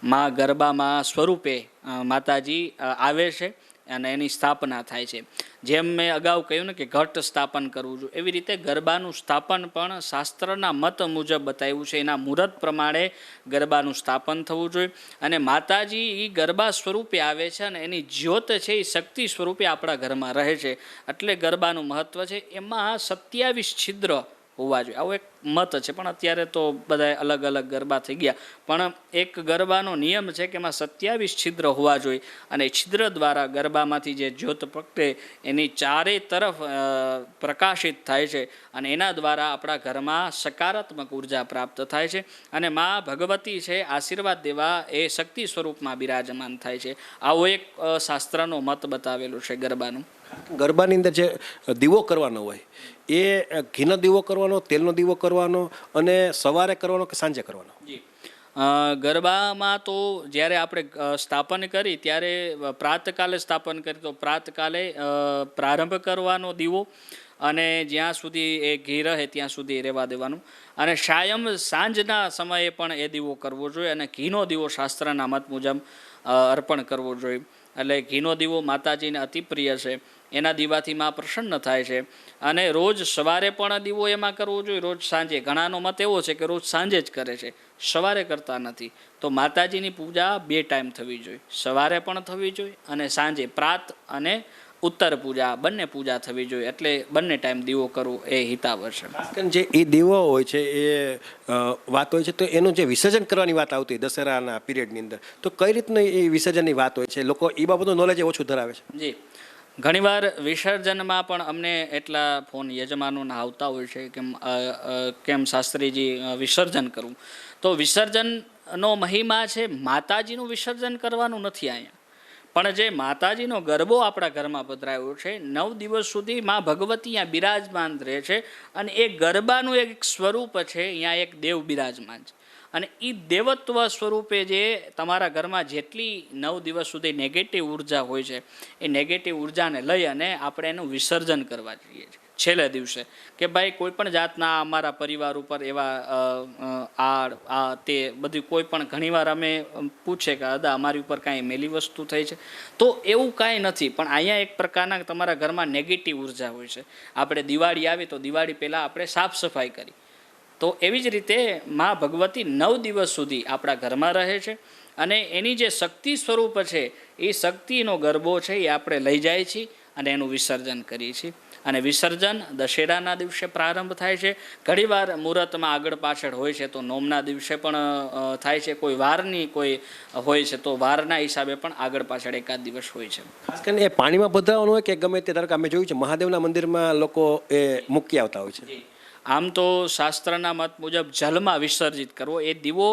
F: મા ગરબામાં સ્વરૂપે માતાજી આવે છે અને એની સ્થાપના થાય છે. જેમ મેં અગાઉ કહ્યું ને કે ઘટ સ્થાપન કરવું જોઈએ, એવી રીતે ગરબાનું સ્થાપન પણ શાસ્ત્રના મત મુજબ બતાવ્યું છે. એના મુહૂર્ત પ્રમાણે ગરબાનું સ્થાપન થવું જોઈએ, અને માતાજી એ ગરબા સ્વરૂપે આવે છે, અને એની જ્યોત છે એ શક્તિ સ્વરૂપે આપણા ઘરમાં રહે છે. એટલે ગરબાનું મહત્ત્વ છે. એમાં 27 છિદ્ર હોવા જોઈએ, આવો એક મત છે, પણ અત્યારે તો બધા અલગ અલગ ગરબા થઈ ગયા. પણ એક ગરબાનો નિયમ છે કે એમાં 27 છિદ્ર હોવા જોઈએ, અને છિદ્ર દ્વારા ગરબામાંથી જે જ્યોત પ્રગટે એની ચારે તરફ પ્રકાશિત થાય છે, અને એના દ્વારા આપણા ઘરમાં સકારાત્મક ઉર્જા પ્રાપ્ત થાય છે, અને મા ભગવતી છે આશીર્વાદ દેવા એ શક્તિ સ્વરૂપમાં બિરાજમાન થાય છે. આવો એક શાસ્ત્રનો મત બતાવેલું છે ગરબાનું.
E: ગરબાની અંદર જે દીવો કરવાનો હોય એ ઘીનો દીવો કરવાનો, તેલનો દીવો કરવાનો, અને સવારે કરવાનો કે સાંજે કરવાનો?
F: જી, ગરબામાં તો જ્યારે આપણે સ્થાપન કરી ત્યારે પ્રાતકાલે સ્થાપન કરી તો પ્રાતકાલે પ્રારંભ કરવાનો દીવો, અને જ્યાં સુધી એ ઘી રહે ત્યાં સુધી રહેવા દેવાનું, અને સાંજના સમયે પણ એ દીવો કરવો જોઈએ, અને ઘીનો દીવો શાસ્ત્રના મત મુજબ અર્પણ કરવો જોઈએ. એટલે ઘીનો દીવો માતાજીને અતિ પ્રિય છે, એના દીવાથી માં પ્રસન્ન થાય છે. અને રોજ સવારે પણ દીવો એમાં કરવો જોઈએ, રોજ સાંજે. ઘણાનો મત એવો છે કે રોજ સાંજે જ કરે છે, સવારે કરતા નથી. તો માતાજીની પૂજા 2 ટાઈમ થવી જોઈએ, સવારે પણ થવી જોઈએ અને સાંજે પ્રાત અને ઉત્તર પૂજા બંને પૂજા થવી જોઈએ. એટલે બંને ટાઈમ દીવો કરવો એ હિતાવહ છે.
E: જે એ દીવો હોય છે એ વાત હોય છે, તો એનું જે વિસર્જન કરવાની વાત આવતી દશેરાના પીરિયડની અંદર, તો કઈ રીતની એ વિસર્જનની વાત હોય છે? લોકો એ બાબતનું નોલેજ ઓછું ધરાવે છે.
F: જી, ઘણીવાર વિસર્જનમાં પણ અમને એટલા ફોન યજમાનોના આવતા હોય છે કે કેમ શાસ્ત્રીજી વિસર્જન કરવું. તો વિસર્જનનો મહિમા છે, માતાજીનું વિસર્જન કરવાનું નથી અહીંયા, પણ જે માતાજીનો ગરબો આપણા ઘરમાં પધરાયો છે, 9 દિવસ સુધી મા ભગવતી અહીંયા બિરાજમાન રહે છે અને એ ગરબાનું એક સ્વરૂપ છે, અહીંયા એક દેવ બિરાજમાન છે અને એ દેવત્વ સ્વરૂપે જે તમારા ઘરમાં જેટલી 9 દિવસ સુધી નેગેટિવ ઉર્જા હોય છે એ નેગેટિવ ઉર્જાને લઈ અને આપણે એનું વિસર્જન કરવા જોઈએ છીએ છેલ્લે દિવસે કે ભાઈ કોઈ પણ જાતના અમારા પરિવાર ઉપર એવા તે બધી કોઈ પણ ઘણીવાર અમે પૂછે કે દાદા અમારી ઉપર કાંઈ મેલી વસ્તુ થઈ છે, તો એવું કાંઈ નથી. પણ અહીંયા એક પ્રકારના તમારા ઘરમાં નેગેટિવ ઉર્જા હોય છે. આપણે દિવાળી આવે તો દિવાળી પહેલાં આપણે સાફ સફાઈ કરી, તો એવી જ રીતે મા ભગવતી 9 દિવસ સુધી આપણા ઘરમાં રહે છે અને એની જે શક્તિ સ્વરૂપ છે એ શક્તિનો ગરબો છે એ આપણે લઈ જાય છીએ અને એનું વિસર્જન કરીએ છીએ. અને વિસર્જન દશેરાના દિવસે પ્રારંભ થાય છે. ઘણીવાર મુહૂર્તમાં આગળ પાછળ હોય છે તો નોમના દિવસે પણ થાય છે, કોઈ વારની કોઈ હોય છે તો વારના હિસાબે પણ આગળ પાછળ એકાદ દિવસ હોય છે.
E: ખાસ કરીને એ પાણીમાં પધરાવવાનું હોય કે ગમે તે, ધારો કે અમે જોયું છે મહાદેવના મંદિરમાં લોકો એ મૂકી આવતા હોય છે.
F: આમ તો શાસ્ત્રના મત મુજબ જલમાં વિસર્જિત કરવો. એ દીવો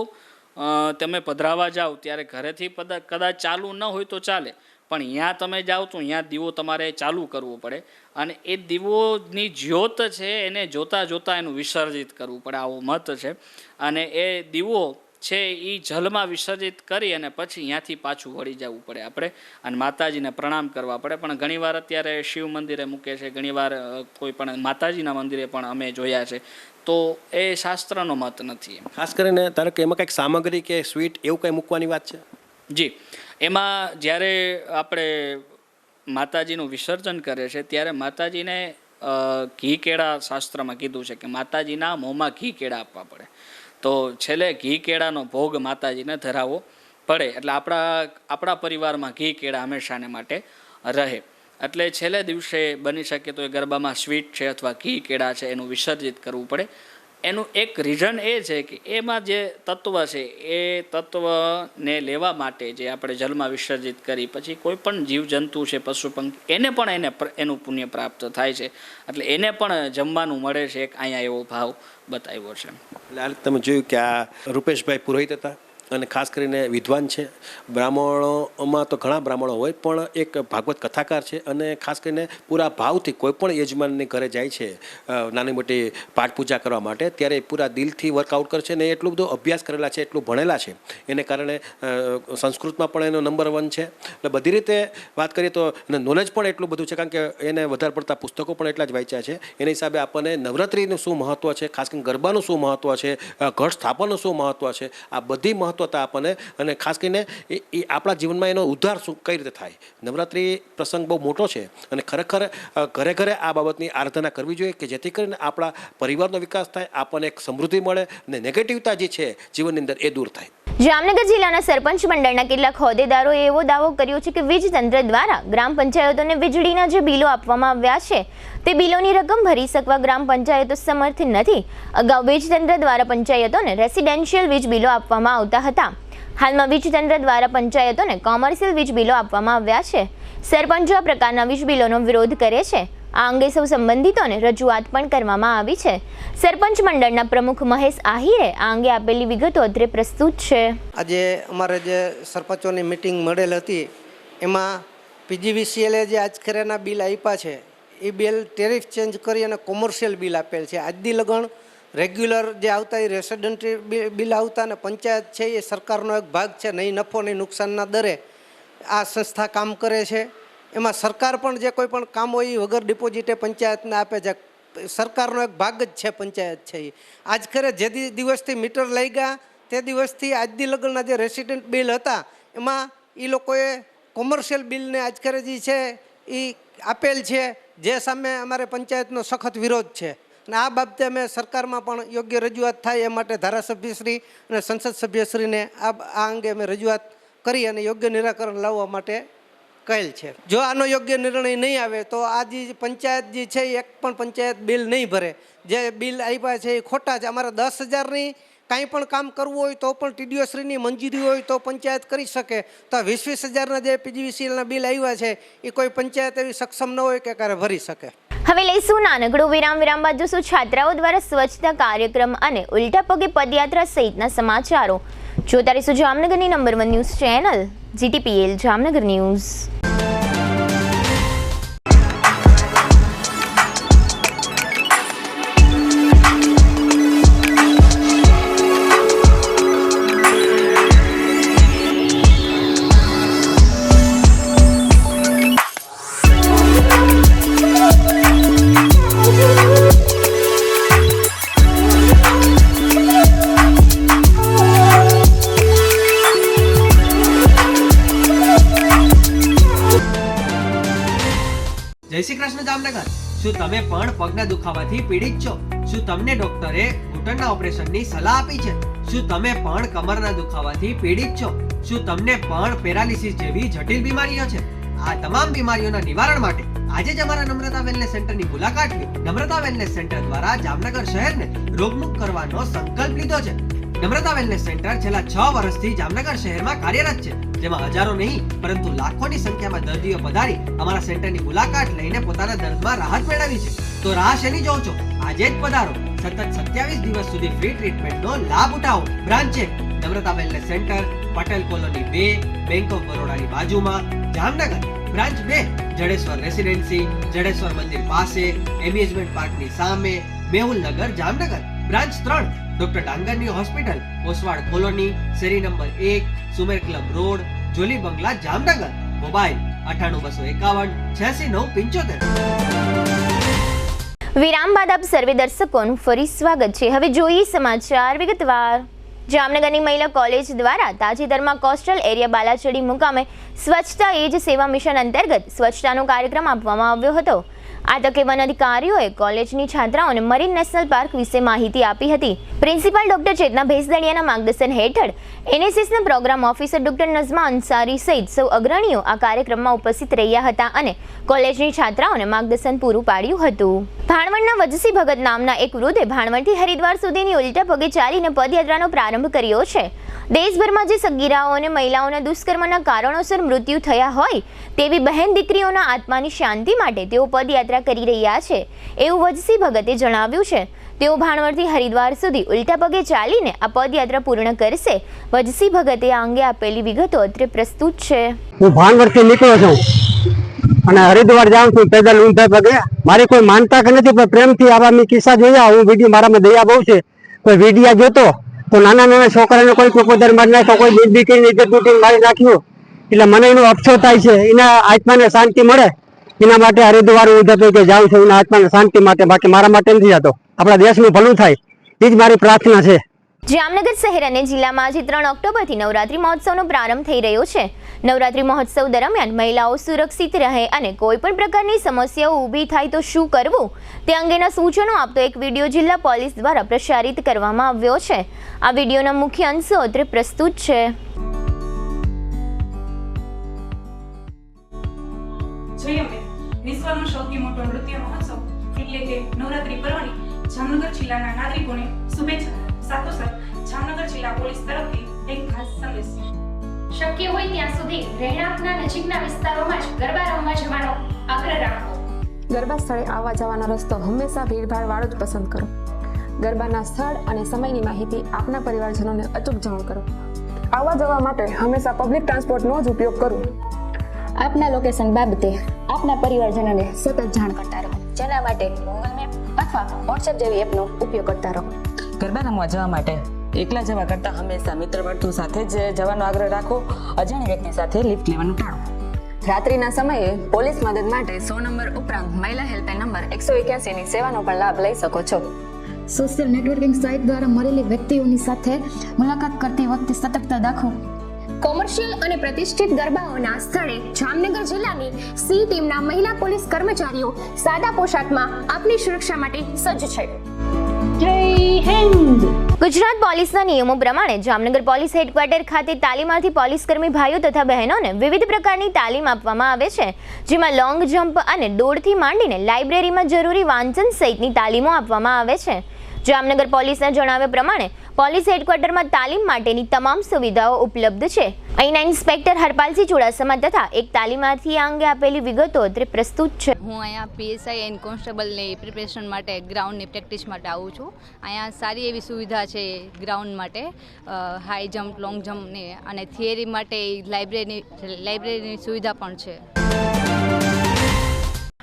F: તમે પધરાવા જાઓ ત્યારે ઘરેથી કદાચ ચાલુ ન હોય તો ચાલે, પણ અહીંયા તમે જાઓ તો અહીંયા દીવો તમારે ચાલુ કરવો પડે અને એ દીવોની જ્યોત છે એને જોતાં જોતાં એનું વિસર્જિત કરવું પડે, આવો મત છે. અને એ દીવો છે એ જલમાં વિસર્જિત કરી અને પછી અહીંયાથી પાછું વળી જવું પડે આપણે અને માતાજીને પ્રણામ કરવા પડે. પણ ઘણીવાર અત્યારે શિવ મંદિરે મૂકે છે, ઘણીવાર કોઈ પણ માતાજીના મંદિરે પણ અમે જોયા છે, તો એ શાસ્ત્રનો મત નથી.
E: ખાસ કરીને ધારો કે એમાં કંઈક સામગ્રી કે સ્વીટ એવું કંઈ મૂકવાની વાત છે?
F: જી, એમાં જ્યારે આપણે માતાજીનું વિસર્જન કરે છે ત્યારે માતાજીને ઘી કેળા શાસ્ત્રમાં કીધું છે કે માતાજીના મોંમાં ઘી કેળા આપવા પડે, તો છેલ્લે ઘી કેળાનો ભોગ માતાજીને ધરાવવો પડે. એટલે આપણા પરિવારમાં ઘી કેળા હંમેશાને માટે રહે. એટલે છેલ્લે દિવસે બની શકે તો એ ગરબામાં સ્વીટ છે અથવા ઘી કેળા છે એનું વિસર્જિત કરવું પડે. એનું એક રીઝન એ છે કે એમાં જે તત્વ છે એ તત્વને લેવા માટે જે આપણે જલમાં વિસર્જિત કરી પછી કોઈ પણ જીવજંતુ છે, પશુ પંખી, એને પણ એનું પુણ્ય પ્રાપ્ત થાય છે, એટલે એને પણ જમવાનું મળે છે. એક અહીંયા એવો ભાવ બતાવ્યો છે.
E: એટલે આ તમે જોયું કે આ રૂપેશભાઈ પુરોહિત હતા અને ખાસ કરીને વિદ્વાન છે. બ્રાહ્મણોમાં તો ઘણા બ્રાહ્મણો હોય પણ એક ભાગવત કથાકાર છે અને ખાસ કરીને પૂરા ભાવથી કોઈ પણ યજમાનની ઘરે જાય છે નાની મોટી પાઠ પૂજા કરવા માટે, ત્યારે પૂરા દિલથી વર્કઆઉટ કરે છે ને એટલું બધું અભ્યાસ કરેલા છે, એટલું ભણેલા છે, એને કારણે સંસ્કૃતમાં પણ એનો નંબર 1 છે. એટલે બધી રીતે વાત કરીએ તો નોલેજ પણ એટલું બધું છે, કારણ કે એને વધારે પડતા પુસ્તકો પણ એટલા જ વાંચ્યા છે. એના હિસાબે આપણને નવરાત્રિનું શું મહત્ત્વ છે, ખાસ કરીને ગરબાનું શું મહત્ત્વ છે, ઘટ સ્થાપનનું શું મહત્ત્વ છે, આ બધી મહત્વતા આપણને, અને ખાસ કરીને એ આપણા જીવનમાં એનો ઉદ્ધાર શું કઈ રીતે થાય. નવરાત્રિ પ્રસંગ બહુ મોટો છે અને ખરેખર ઘરે ઘરે આ બાબતની આરાધના કરવી જોઈએ કે જેથી કરીને આપણા પરિવારનો વિકાસ થાય, આપણને એક સમૃદ્ધિ મળે અને નેગેટિવિટી જે છે જીવનની અંદર એ દૂર થાય.
A: જામનગર જિલ્લાના સરપંચ મંડળના કેટલાક હોદ્દેદારોએ એવો દાવો કર્યો છે કે વીજ તંત્ર દ્વારા ગ્રામ પંચાયતોને વીજળીના જે બિલો આપવામાં આવ્યા છે તે બિલોની રકમ ભરી શકવા ગ્રામ પંચાયતો સમર્થ નથી. અગાઉ વીજ તંત્ર દ્વારા પંચાયતોને રેસિડેન્શિયલ વીજ બિલો આપવામાં આવતા હતા. હાલમાં વીજ તંત્ર દ્વારા પંચાયતોને કોમર્શિયલ વીજ બિલો આપવામાં આવ્યા છે. સરપંચો આ પ્રકારના વીજ બિલોનો વિરોધ કરે છે. આ અંગે સૌ સંબંધિતોને રજૂઆત પણ કરવામાં આવી છે. સરપંચ મંડળના પ્રમુખ મહેશ આહિરે આ અંગે આપેલી વિગતો અત્રે પ્રસ્તુત છે.
G: આજે અમારે જે સરપંચોની મિટિંગ મળેલ હતી એમાં પીજીવીસીએલે જે આજખરેના બિલ આપ્યા છે એ બિલ ટેરિફ ચેન્જ કરી અને કોમર્શિયલ બિલ આપેલ છે. આજથી લગણ રેગ્યુલર જે આવતા એ રેસિડેન્ટરી બિલ આવતા અને પંચાયત છે એ સરકારનો એક ભાગ છે. નહીં નફો નહીં નુકસાનના દરે આ સંસ્થા કામ કરે છે. એમાં સરકાર પણ જે કોઈ પણ કામ હોય એ વગર ડિપોઝિટે પંચાયતને આપે છે. સરકારનો એક ભાગ જ છે પંચાયત છે એ. આજ ખરે જે દિવસથી મીટર લઈ ગયા તે દિવસથી આજથી લગનના જે રેસિડેન્ટ બિલ હતા એમાં એ લોકોએ કોમર્શિયલ બિલને આજ ખરે જે છે એ આપેલ છે, જે સામે અમારે પંચાયતનો સખત વિરોધ છે. અને આ બાબતે અમે સરકારમાં પણ યોગ્ય રજૂઆત થાય એ માટે ધારાસભ્યશ્રી અને સંસદ સભ્યશ્રીને આ અંગે અમે રજૂઆત કરી અને યોગ્ય નિરાકરણ લાવવા માટે કહેલ છે. જો આનો યોગ્ય નિર્ણય નહીં આવે તો આ જે પંચાયત જે છે એક પણ પંચાયત બિલ નહીં ભરે. જે બિલ આપ્યા છે એ ખોટા છે. અમારે 10,000ની કાંઈ પણ કામ કરવું હોય તો પણ ટીડીઓશ્રીની મંજૂરી હોય તો પંચાયત કરી શકે. તો 20,000ના જે પીજીવીસીએલના બિલ આવ્યા છે એ કોઈ પંચાયત એવી સક્ષમ ન હોય કે ક્યારે ભરી શકે.
A: હવે લઈશું નાનકડો વિરામ બાદ જોશું છાત્રાઓ દ્વારા સ્વચ્છતા કાર્યક્રમ અને ઉલટા પગે પદયાત્રા સહિતના સમાચારો. જોતા રહીશું જામનગરની number 1 news channel GTPL Jamnagar news.
D: જય શ્રી કૃષ્ણ જામનગર. શું તમે પણ પગના દુખાવાથી પીડિત છો? શું તમને ડોક્ટરે ઘૂંટણના ઓપરેશનની સલાહ આપી છે? શું તમે પણ કમરના દુખાવાથી પીડિત છો? શું તમને પણ પેરાલિસિસ જેવી જટિલ બીમારીઓ છે? આ તમામ બીમારીઓના નિવારણ માટે આજે જ અમારા નમ્રતા વેલનેસ સેન્ટરની મુલાકાત લો. નમ્રતા વેલનેસ સેન્ટર દ્વારા જામનગર શહેરને રોગમુક્ત કરવાનો સંકલ્પ લીધો છે. નમ્રતા વેલનેસ સેન્ટર છેલ્લા 6 વર્ષથી જામનગર શહેરમાં કાર્યરત છે, જેમાં હજારો નહીં પરંતુ લાખોની સંખ્યામાં દર્દીઓ પધારી અમારા સેન્ટરની મુલાકાત લઈને પોતાના દર્દમાં રાહત મેળવી છે. તો રાહ શેની જોવો છો? આજે જ પધારો. સતત 27 દિવસ સુધી ફ્રી ટ્રીટમેન્ટનો લાભ ઉઠાવો. Branch 1 Namrata wellness centre, Patel colony 2, bank of બરોડાની બાજુમાં, જામનગર. બ્રાન્ચ 2 જડેશ્વર રેસિડેન્સી, જડેશ્વર મંદિર પાસે, એમ્યુઝમેન્ટ પાર્કની સામે, મેહુલનગર, જામનગર. બ્રાન્ચ 3 ડોક્ટર ડાંગરની હોસ્પિટલ, ઓસવાડ કોલોની, શેરી number 1, Sumer club road, Jolly બંગલા, જામનગર. મોબાઈલ 98 251 86 975.
A: વિરામ બાદ આપ સર્વે દર્શકોનું ફરી સ્વાગત છે. હવે જોઈએ સમાચાર વિગતવાર. જામનગરની મહિલા કોલેજ દ્વારા તાજેતરમાં કોસ્ટલ એરિયા બાલાચડી મુકામે સ્વચ્છતા એ જ સેવા મિશન અંતર્ગત સ્વચ્છતાનો કાર્યક્રમ આપવામાં આવ્યો હતો. આ તકે વન અધિકારીઓએ કોલેજની છાત્રાઓને મરીન નેશનલ પાર્ક વિશે માહિતી આપી હતી. પ્રિન્સિપાલ ડોક્ટર ચેતના ભેસદડિયાના માર્ગદર્શન હેઠળ NSSના programme officer doctor Nazma Ansari સહિત સૌ અગ્રણીઓ આ કાર્યક્રમમાં ઉપસ્થિત રહ્યા હતા અને કોલેજની છાત્રાઓને માર્ગદર્શન પૂરું પાડ્યું હતું. ભાણવડના વજસી ભગત નામના એક વૃદ્ધે ભાણવડથી હરિદ્વાર સુધીની ઉલટા પગે ચાલીને પદયાત્રાનો પ્રારંભ કર્યો છે. દેશભરમાં જે સગીરાઓ અને મહિલાઓના દુષ્કર્મના કારણોસર મૃત્યુ થયા હોય તેવી બહેન દીકરીઓના આત્માની શાંતિ માટે તેઓ પદયાત્રા કરી રહ્યા છે, એવું વજસી ભગતે જણાવ્યું છે. તેઓ ભાણવડથી હરિદ્વાર સુધી ઉલટા પગે ચાલીને આ પદયાત્રા પૂર્ણ કરશે. વજસી ભગતે આ અંગે આપેલી વિગતો અત્રે પ્રસ્તુત છે.
H: હું ભાણવડથી નીકળ્યો છું અને હરિદ્વાર જાઉં છું પેદલ ઊંધા પગે. મારી કોઈ માનતા કે નથી, પણ પ્રેમથી આવા મેં કિસ્સા જોયા. હું વિડીયો, મારામાં દયા બહુ છે. કોઈ વિડીયા જોતો તો નાના છોકરાને કોઈ કોકોદર મારી નાખ્યો, કોઈ દીકરીને ઇજ્જત તૂટીને મારી નાખ્યું. એટલે મને એનો અફસોસ થાય છે. એના આત્માને શાંતિ મળે એના માટે હરિદ્વાર ઊંધા પગે જાઉં છું, એના આત્માને શાંતિ માટે. બાકી મારા માટે નથી જતો. આપણા દેશનું ભલું થાય એ જ મારી પ્રાર્થના છે.
A: જામનગર શહેર અને જિલ્લામાં આજે 3 ઓક્ટોબરથી નવરાત્રી મહોત્સવનો પ્રારંભ થઈ રહ્યો છે. નવરાત્રી મહોત્સવ દરમિયાન મહિલાઓ સુરક્ષિત રહે અને કોઈ પણ પ્રકારની સમસ્યાઓ ઊભી થાય તો શું કરવું તે અંગેના સૂચનો આપતો એક વિડીયો જિલ્લા પોલીસ દ્વારા પ્રસારિત કરવામાં આવ્યો છે. આ વિડીયોના મુખ્ય અંશો અત્રે પ્રસ્તુત છે.
I: વિશ્વનો સૌથી મોટો નૃત્ય મહોત્સવ એટલે કે નવરાત્રી પર્વની જામનગર જિલ્લાના નાગરિકોને શુભેચ્છા. સાથોસાથ જામનગર જિલ્લા પોલીસ તરફથી એક ખાસ સંદેશ.
J: શક્ય હોય ત્યાં સુધી રહેણાંકના નજીકના વિસ્તારોમાં જ ગરબા રમવા જવાનો આગ્રહ રાખો.
K: ગરબા સ્થળે આવવા જવાનો રસ્તો હંમેશા ભીડભાડ વાળો જ પસંદ કરો. ગરબાના સ્થળ અને સમયની માહિતી આપના પરિવારજનોને અચૂક જાણ કરો. આવવા જવા માટે હંમેશા પબ્લિક ટ્રાન્સપોર્ટનો જ ઉપયોગ કરો.
J: આપના લોકેશન બાબતે આપના પરિવારજનોને સતત જાણ કરતા રહો, જેના માટે ગૂગલ મેપ અથવા વોટ્સએપ જેવી એપનો ઉપયોગ કરતા રહો.
L: ગરબા રમવા જવા માટે એકલા જવા કરતા હંમેશા મિત્ર વર્તુળ સાથે જ જવાનો આગ્રહ રાખો. અજાણી વ્યક્તિ સાથે લિફ્ટ લેવાનું ટાળો.
K: રાત્રિના સમયે પોલીસ મદદ માટે 100 નંબર ઉપરાંત મહિલા હેલ્પલાઇન નંબર 181 ની સેવાનો પણ લાભ લઈ શકો છો.
J: સોશિયલ નેટવર્કિંગ સાઇટ દ્વારા મળેલી વ્યક્તિઓની સાથે મુલાકાત કરતી વખતે સતર્કતા દાખવો.
M: કોમર્શિયલ અને પ્રતિષ્ઠિત ગરબાઓના સ્થળે જામનગર જિલ્લાની સી ટીમના મહિલા પોલીસ કર્મચારીઓ સાદા પોશાકમાં આપની સુરક્ષા માટે સજ્જ છે.
A: જય હિન્દ. ગુજરાત પોલીસના નિયમો પ્રમાણે જામનગર પોલીસ હેડક્વાર્ટર ખાતે તાલીમાર્થી પોલીસકર્મી ભાઈઓ તથા બહેનોને વિવિધ પ્રકારની તાલીમ આપવામાં આવે છે, જેમાં લોંગ જમ્પ અને દોડથી માંડીને લાઇબ્રેરીમાં જરૂરી વાંચન સહિતની તાલીમો આપવામાં આવે છે. જામનગર પોલીસના જણાવ્યા પ્રમાણે પોલીસ હેડક્વાર્ટરમાં તાલીમ માટેની તમામ સુવિધાઓ ઉપલબ્ધ છે. અહીંના ઇન્સ્પેક્ટર હરપાલસિંહ ચુડાસમા તથા એક તાલીમાર્થી આ અંગે આપેલી વિગતો અત્રે પ્રસ્તુત છે.
N: હું અહીંયા પીએસઆઈ એન્ડ કોન્સ્ટેબલની પ્રિપેરેશન માટે ગ્રાઉન્ડની પ્રેક્ટિસ માટે આવું છું. અહીંયા સારી એવી સુવિધા છે ગ્રાઉન્ડ માટે, હાઈ જમ્પ, લોંગ જમ્પની, અને થિયરી માટે લાઇબ્રેરીની સુવિધા પણ છે.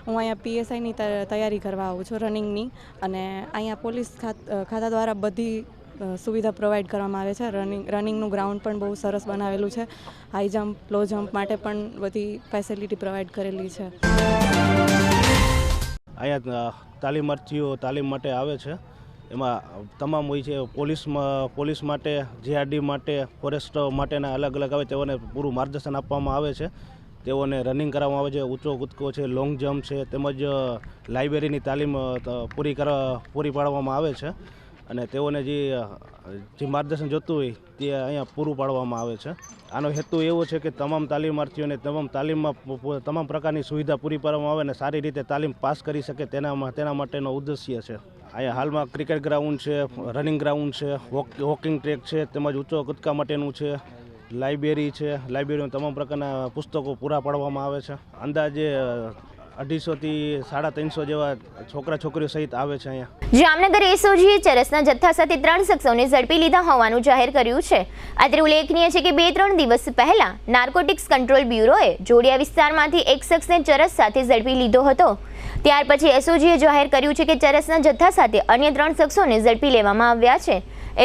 O: હું અહીંયા પીએસઆઈની તૈયારી કરવા આવું છું, રનિંગની, અને અહીંયા પોલીસ ખાતા દ્વારા બધી સુવિધા પ્રોવાઈડ કરવામાં આવે છે. રનિંગનું ગ્રાઉન્ડ પણ બહુ સરસ બનાવેલું છે. હાઈ જમ્પ, લો જમ્પ માટે પણ બધી ફેસિલિટી પ્રોવાઈડ કરેલી છે.
P: અહીંયા તાલીમાર્થીઓ તાલીમ માટે આવે છે. એમાં તમામ હોય છે, પોલીસ માટે, જીઆરડી માટે, ફોરેસ્ટ માટેના અલગ અલગ આવે, તેઓને પૂરું માર્ગદર્શન આપવામાં આવે છે. તેઓને રનિંગ કરાવવામાં આવે છે, ઊંચો કૂદકો છે, લોંગ જમ્પ છે, તેમજ લાઇબ્રેરીની તાલીમ પૂરી પાડવામાં આવે છે. અને તેઓને જે માર્ગદર્શન જોતું હોય તે અહીંયા પૂરું પાડવામાં આવે છે. આનો હેતુ એવો છે કે તમામ તાલીમાર્થીઓને તાલીમમાં તમામ પ્રકારની સુવિધા પૂરી પાડવામાં આવે અને સારી રીતે તાલીમ પાસ કરી શકે તેના માટેનો ઉદ્દેશ્ય છે. અહીંયા હાલમાં ક્રિકેટ ગ્રાઉન્ડ છે, રનિંગ ગ્રાઉન્ડ છે, વોકિંગ ટ્રેક છે, તેમજ ઊંચો કૂદકા માટેનું છે, લાઇબ્રેરી છે. લાઇબ્રેરીમાં તમામ પ્રકારના પુસ્તકો પૂરા પાડવામાં આવે છે. અંદાજે 250 થી 350 જેવા છોકરા છોકરીઓ સહિત આવે છે અહીંયા.
A: જામનગર એસઓજીએ ચરસના જથ્થા સાથે 3 શખ્સોને ઝડપી લીધા હોવાનું જાહેર કર્યું છે. અત્રે ઉલ્લેખનીય છે કે 2-3 દિવસ પહેલા નાર્કોટિક્સ કંટ્રોલ બ્યુરોએ જોડિયા વિસ્તારમાંથી એક શખ્સને ચરસ સાથે ઝડપી લીધો હતો. ત્યાર પછી એસઓજીએ જાહેર કર્યું છે કે ચરસના જથ્થા સાથે અન્ય 3 શખ્સોને ઝડપી લેવામાં આવ્યા છે.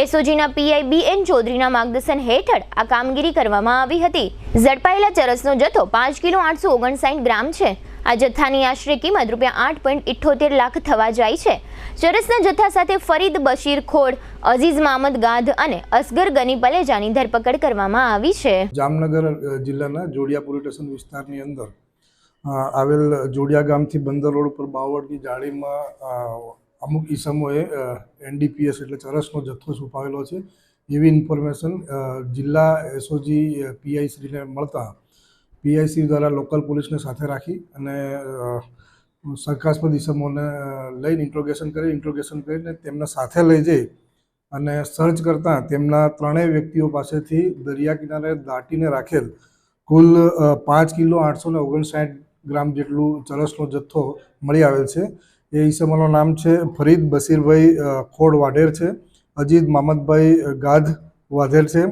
A: એસઓજીના પીઆઈ BN ચૌધરીના માર્ગદર્શન હેઠળ આ કામગીરી કરવામાં આવી હતી. ઝડપાયેલા ચરસનો જથ્થો 5 કિલો 859 ગ્રામ છે. આ જથ્થાની આશરે કિંમત ₹8.78 લાખ થવા જાય છે. ચરસના જથ્થા સાથે ફરીદ બશીર ખોડ, અઝીઝ મામદ ગાધ અને અસગર ગની પલેજાની ધરપકડ કરવામાં આવી છે.
Q: જામનગર જિલ્લાના જોડિયા પોલીસ સ્ટેશન વિસ્તારની અંદર આવેલ જોડિયા ગામથી બંદર રોડ ઉપર બાવળની જાળીમાં અમુક ઈસમોએ NDPS એટલે ચરસનો જથ્થો છુપાવેલો છે એવી ઇન્ફોર્મેશન જિલ્લા એસઓજી પીઆઈ શ્રીને મળતા પીઆઈસી દ્વારા લોકલ પોલીસને સાથે રાખી અને શંકાસ્પદ ઈસમોને લઈને ઇન્ટ્રોગેશન કરીને તેમના સાથે લઈ જઈ અને સર્ચ કરતાં તેમના 3 વ્યક્તિઓ પાસેથી દરિયા કિનારે દાટીને રાખેલ કુલ 5 કિલો 859 ગ્રામ જેટલું ચરસનો જથ્થો મળી આવેલ છે. એ ઈસમોનું નામ છે ફરીદ બશીરભાઈ ખોડ વાઢેર છે, અજીત મામદભાઈ ગાધ વાધેર છે,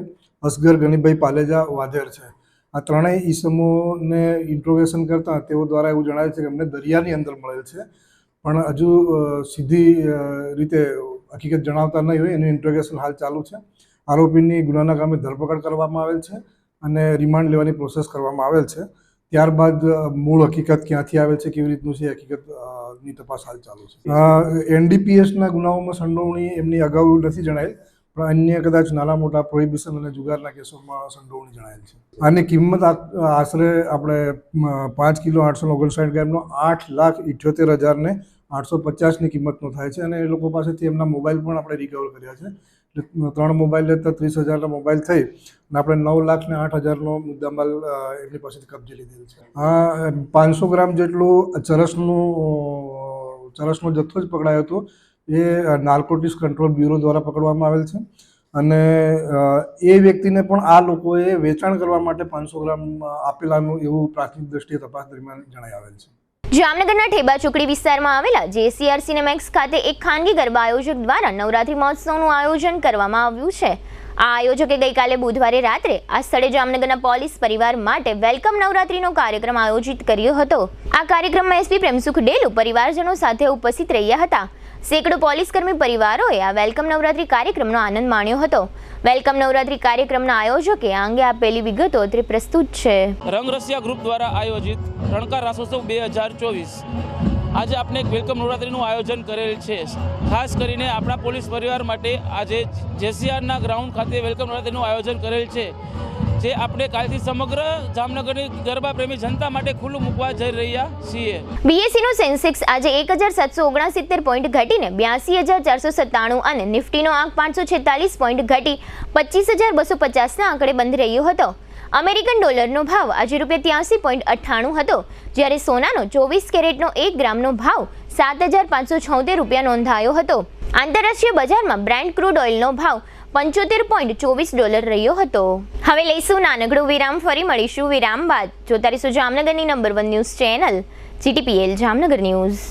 Q: અસગર ગનીભાઈ પાલેજા વાધેર છે. આ 3 ઈસમોને ઇન્ટ્રોગેશન કરતાં તેઓ દ્વારા એવું જણાવે છે કે અમને દરિયાની અંદર મળેલ છે, પણ હજુ સીધી રીતે હકીકત જણાવતા નહીં હોય એનું ઇન્ટ્રોગેશન હાલ ચાલુ છે. આરોપીની ગુનાના કામે ધરપકડ કરવામાં આવેલ છે અને રિમાન્ડ લેવાની પ્રોસેસ કરવામાં આવેલ છે. ત્યારબાદ મૂળ હકીકત ક્યાંથી આવેલ છે, કેવી રીતનું છે, હકીકતની તપાસ હાલ ચાલુ છે. NDPSના ગુનાઓમાં સંડોવણી એમની અગાઉ નથી જણાયેલ, પણ અન્ય કદાચ નાના મોટા પ્રોહિબિશન અને જુગારના કેસોમાં સંડોવણી જણાયેલ છે. આની કિંમત આશરે આપણે 5 કિલો 859 ગ્રામનો 8,78,850ની કિંમતનો થાય છે. અને એ લોકો પાસેથી એમના મોબાઈલ પણ આપણે રિકવર કર્યા છે. 3 મોબાઈલ લેતા 30,000ના મોબાઈલ થઈ અને આપણે 9,08,000નો મુદ્દામાલ એમની પાસેથી કબજે લીધેલ છે. આ 500 ગ્રામ જેટલું ચરસનો જથ્થો જ પકડાયો હતો. એ નાર્કોટિક્સ કંટ્રોલ બ્યુરો દ્વારા પકડવામાં આવેલ છે અને એ વ્યક્તિને પણ આ લોકોએ વેચાણ કરવા માટે 500 ગ્રામ આપેલાનું એવું પ્રાથમિક દ્રષ્ટિએ તપાસ દરમિયાન જણાઈ આવેલ છે.
A: જામનગરના ઠેબા ચોકડી વિસ્તારમાં આવેલા JCR સિનેમેક્સ ખાતે એક ખાનગી ગરબા આયોજક દ્વારા નવરાત્રી મહોત્સવનું આયોજન કરવામાં આવ્યું છે. આ આયોજકે ગઈકાલે બુધવારે રાત્રે આ સ્થળે જામનગરના પોલીસ પરિવાર માટે વેલકમ નવરાત્રીનો કાર્યક્રમ આયોજિત કર્યો હતો. આ કાર્યક્રમમાં SP પ્રેમસુખ ડેલુ પરિવારજનો સાથે ઉપસ્થિત રહ્યા હતા. સેંકડો પોલીસકર્મી પરિવારોએ આ વેલકમ નવરાત્રી કાર્યક્રમનો આનંદ માણ્યો હતો. વેલકમ નવરાત્રી કાર્યક્રમના આયોજકે આ અંગે આપેલી વિગતો અત્રે પ્રસ્તુત છે.
R: રંગરસિયા ગ્રુપ દ્વારા આયોજિત રણકાર રાસોત્સવ 2024 આજે આપણે એક વેલકમ નવરાત્રીનું આયોજન કરેલ છે. ખાસ કરીને આપણા પોલીસ પરિવાર માટે આજે JCRના ગ્રાઉન્ડ ખાતે વેલકમ નવરાત્રીનું આયોજન કરેલ છે, જે આપણે કાલથી સમગ્ર જામનગરની ગરબા પ્રેમી જનતા માટે ખુલ્લું મૂકવા જઈ રહ્યા છીએ.
A: BSEનો સેન્સેક્સ આજે 1,769 પોઈન્ટ ઘટીને 82,497 અને નિફ્ટીનો આંક 546 પોઈન્ટ ઘટી 25,250ના આંકડે બંધ રહ્યો હતો. અમેરિકન ડોલરનો ભાવ આજે ₹83.98 હતો, જ્યારે સોનાનો 24 કેરેટનો 1 ગ્રામનો ભાવ 7,576 રૂપિયા નોંધાયો હતો. આંતરરાષ્ટ્રીય બજારમાં બ્રેન્ટ ક્રૂડ ઓઇલનો ભાવ $75.24 રહ્યો હતો. હવે લઈશું નાનકડું વિરામ, ફરી મળીશું વિરામ બાદ. જોતા રહીશું જામનગરની number 1 news channel GTPL Jamnagar news.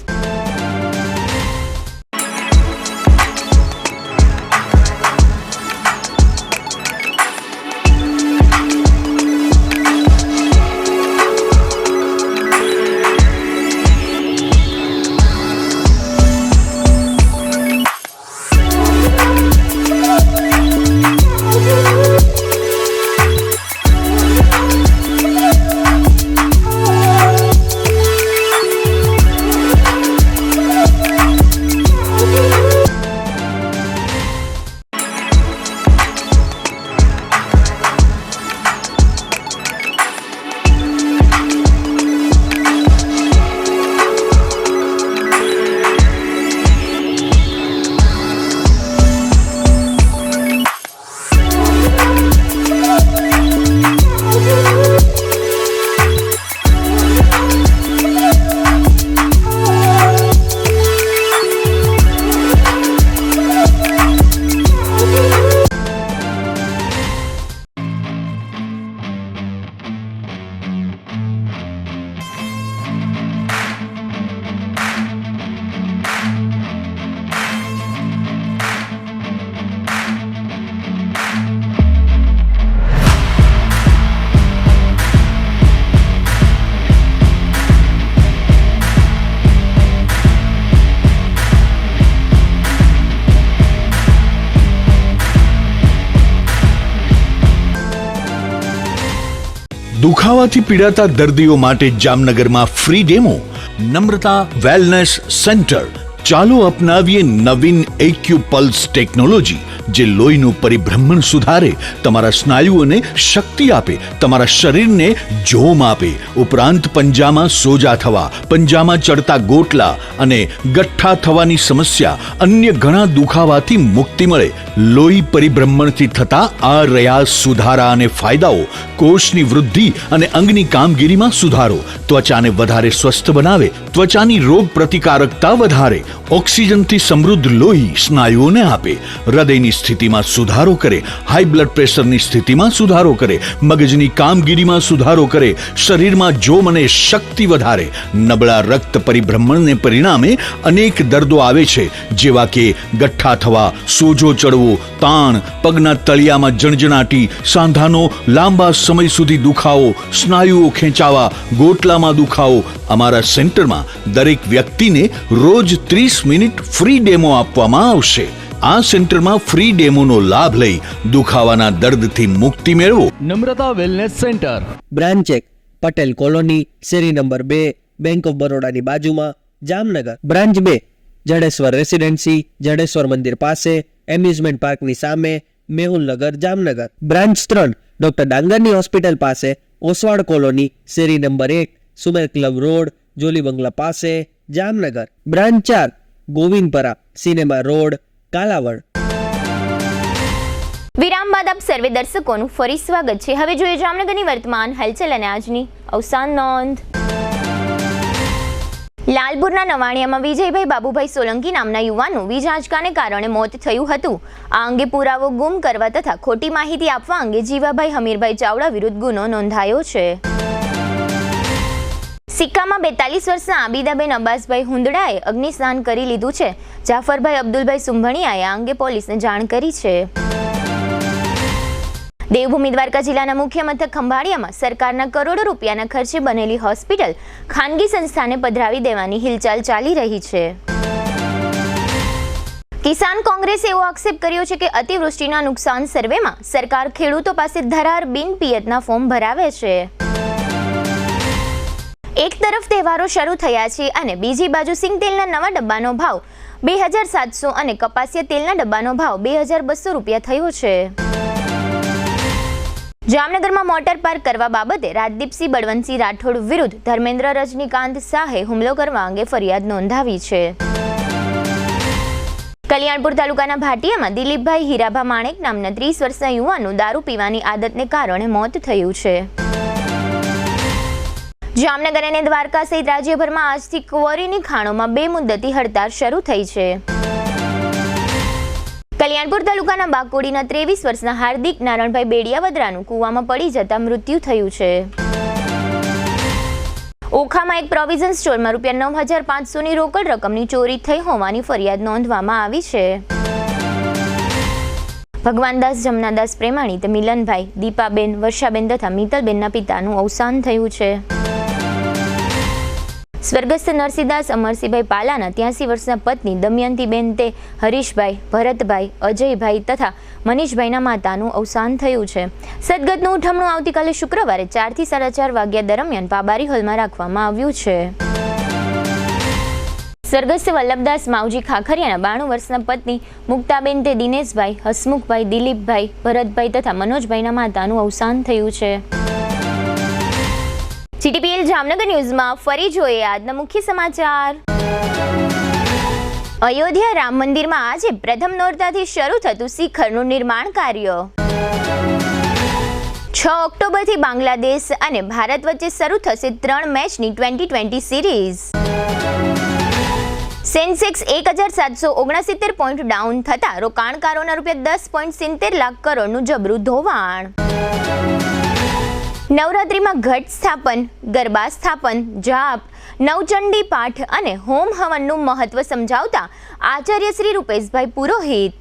C: દુખાવાથી પીડાતા દર્દીઓ માટે જામનગરમાં free demo. Namrata wellness centre. ચાલો અપનાવીએ નવીન એક્યુપલ્સ ટેકનોલોજી, જે લોહીનું પરિભ્રમણ સુધારે, તમારા સ્નાયુઓને શક્તિ આપે, તમારા શરીરને જોમ આપે. ઉપરાંત પંજામાં સોજા થવા, પંજામાં ચડતા ગોટલા અને ગઠ્ઠા થવાની સમસ્યા, અન્ય ઘણા દુખાવાથી મુક્તિ મળે. લોહી પરિભ્રમણથી થતા આ રહ્યા સુધારા અને ફાયદાઓ. કોષની વૃદ્ધિ અને અંગની કામગીરીમાં સુધારો, ત્વચાને વધારે સ્વસ્થ બનાવે, ત્વચાની રોગ પ્રતિકારકતા વધારે, ઓક્સિજનથી સમૃદ્ધ લોહી સ્નાયુઓને આપે, હૃદયની સ્થિતિમાં સુધારો કરે, હાઈ બ્લડ પ્રેશરની સ્થિતિમાં સુધારો કરે, મગજની કામગીરીમાં સુધારો કરે, શરીરમાં જોમ અને શક્તિ વધારે. નબળા રક્ત પરિભ્રમણને પરિણામે અનેક દર્દો આવે છે, જેવા કે ગઠ્ઠા થવા, સોજો ચડવો, તાણ, પગના તળિયામાં જણજણાટી, સાંધાનો લાંબા સમય સુધી દુખાવો, સ્નાયુઓ ખેંચાવા, ગોટલામાં દુખાવો. અમારા સેન્ટરમાં દરેક વ્યક્તિને રોજ 30 મિનિટ ફ્રી ડેમો આપવામાં આવશે. આ સેન્ટરમાં ફ્રી ડેમોનો લાભ લઈ દુખાવાના દર્દથી મુક્તિ મેળવો.
S: Namrata wellness centre,
T: branch 1, Patel colony, શેરી નંબર 2, બેંક ઓફ બરોડાની બાજુમાં, જામનગર. બ્રાન્ચ 2, જડેશ્વર રેસિડેન્સી, જડેશ્વર મંદિર પાસે, એમ્યુઝમેન્ટ પાર્કની સામે, મેહુલનગર, જામનગર. બ્રાન્ચ 3, ડોક્ટર ડાંગરની હોસ્પિટલ પાસે, ઓસવાડ કોલોની, શેરી number 1, Sumer club road, Jolly બંગલા પાસે, Jamnagar. Branch 4, Govindpara, cinema road, Kalavad.
A: વિરામ બાદ આપ સર્વે દર્શકોનું ફરી સ્વાગત છે. હવે જોઈએ જામનગરની વર્તમાન હલચલ અને આજની અવસાન નોંધ. લાલપુરના નવાણિયામાં વિજયભાઈ બાબુભાઈ સોલંકી નામના યુવાનનું વીજ આંચકાને કારણે મોત થયું હતું. આ અંગે પુરાવો ગુમ કરવા તથા ખોટી માહિતી આપવા અંગે જીવાભાઈ હમીરભાઈ ચાવડા વિરુદ્ધ ગુનો નોંધાયો છે. સિક્કામાં 42 વર્ષના આબિદાબેન અબ્બાસભાઈ હુંદડાએ અગ્નિસ્નાન કરી લીધું છે. જાફરભાઈ અબ્દુલભાઈ સુંભણિયાએ આ અંગે પોલીસને જાણ કરી છે. દેવભૂમિ દ્વારકા જિલ્લાના મુખ્ય મથક ખંભાળિયામાં સરકારના કરોડો રૂપિયાના ખર્ચે બનેલી હોસ્પિટલ ખાનગી સંસ્થાને પધરાવી દેવાની હિલચાલ ચાલી રહી છે. કિસાન કોંગ્રેસે એવો આક્ષેપ કર્યો છે કે અતિવૃષ્ટિના નુકસાન સર્વેમાં સરકાર ખેડૂતો પાસે ધરાર બિન પિયતના ફોર્મ ભરાવે છે. એક તરફ તહેવારો શરૂ થયા છે અને બીજી બાજુ સિંગ તેલના નવા ડબ્બાનો ભાવ 2700 અને કપાસિયા તેલના ડબ્બાનો ભાવ 2200 રૂપિયા થયો છે. જામનગરમાં મોટર પાર્ક કરવા બાબતે રાજદીપસિંહ બળવંતસિંહ રાઠોડ વિરુદ્ધ ધર્મેન્દ્ર રજનીકાંત શાહે હુમલો કરવા અંગે ફરિયાદ નોંધાવી છે. કલ્યાણપુર તાલુકાના ભાટિયામાં દિલીપભાઈ હીરાભા માણેક નામના 30 વર્ષના યુવાનનું દારૂ પીવાની આદતને કારણે મોત થયું છે. જામનગર અને દ્વારકા સહિત રાજ્યભરમાં આજથી ક્વોરીની ખાણોમાં બેમુદતી હડતાળ શરૂ થઈ છે. કલ્યાણપુર તાલુકાના બાકોડીના 23 વર્ષના હાર્દિક નારણભાઈ બેડિયાવદરાનું કૂવામાં પડી જતા મૃત્યુ થયું છે. ઓખામાં એક પ્રોવિઝન સ્ટોરમાં ₹9,500ની રોકડ રકમની ચોરી થઈ હોવાની ફરિયાદ નોંધવામાં આવી છે. ભગવાનદાસ જમનાદાસ પ્રેમાણીત મિલનભાઈ, દીપાબેન, વર્ષાબેન તથા મિત્તલબેનના પિતાનું અવસાન થયું છે. સ્વર્ગસ્થ નરસિંહદાસ અમરસિંહભાઈ પાલાના 83 વર્ષના પત્ની દમયંતીબેન તે હરીશભાઈ, ભરતભાઈ, અજયભાઈ તથા મનીષભાઈના માતાનું અવસાન થયું છે. સદગતનું ઉઠમણું આવતીકાલે શુક્રવારે 4 થી 4:30 વાગ્યા દરમિયાન પાબારી હોલમાં રાખવામાં આવ્યું છે. સ્વર્ગસ્થ વલ્લભદાસ માવજી ખાખરિયાના 92 વર્ષના પત્ની મુક્તાબેન તે દિનેશભાઈ, હસમુખભાઈ, દિલીપભાઈ, ભરતભાઈ તથા મનોજભાઈના માતાનું અવસાન થયું છે. GTPL જામનગર ન્યૂઝમાં ફરી જોઈએ આજના મુખ્ય સમાચાર. અયોધ્યા રામ મંદિરમાં આજે પ્રથમ નોરતાથી શરૂ થતું શિખરનું નિર્માણ કાર્ય. 6 ઓક્ટોબરથી બાંગ્લાદેશ અને ભારત વચ્ચે શરૂ થશે 3 મેચની 2020 સિરીઝ. સેન્સેક્સ 1769 પોઈન્ટ ડાઉન થતા રોકાણકારોના ₹10.70 લાખ કરોડનું જબરું ધોવાણ. નવરાત્રિમાં ઘટ સ્થાપન, ગરબા સ્થાપન, જાપ, નવચંડી પાઠ અને હોમ હવનનું મહત્વ સમજાવતા આચાર્ય શ્રી રૂપેશભાઈ પુરોહિત.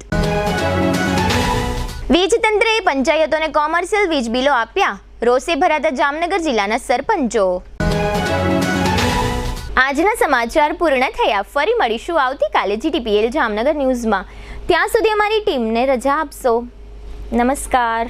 A: વીજતંત્રએ પંચાયતોને કોમર્શિયલ વીજ બિલો આપ્યા, રોષે ભરાતા જામનગર જિલ્લાના સરપંચો. આજના સમાચાર પૂર્ણ થયા. ફરી મળીશું આવતીકાલે GTPL જામનગર ન્યૂઝમાં. ત્યાં સુધી અમારી ટીમને રજા આપશો. નમસ્કાર.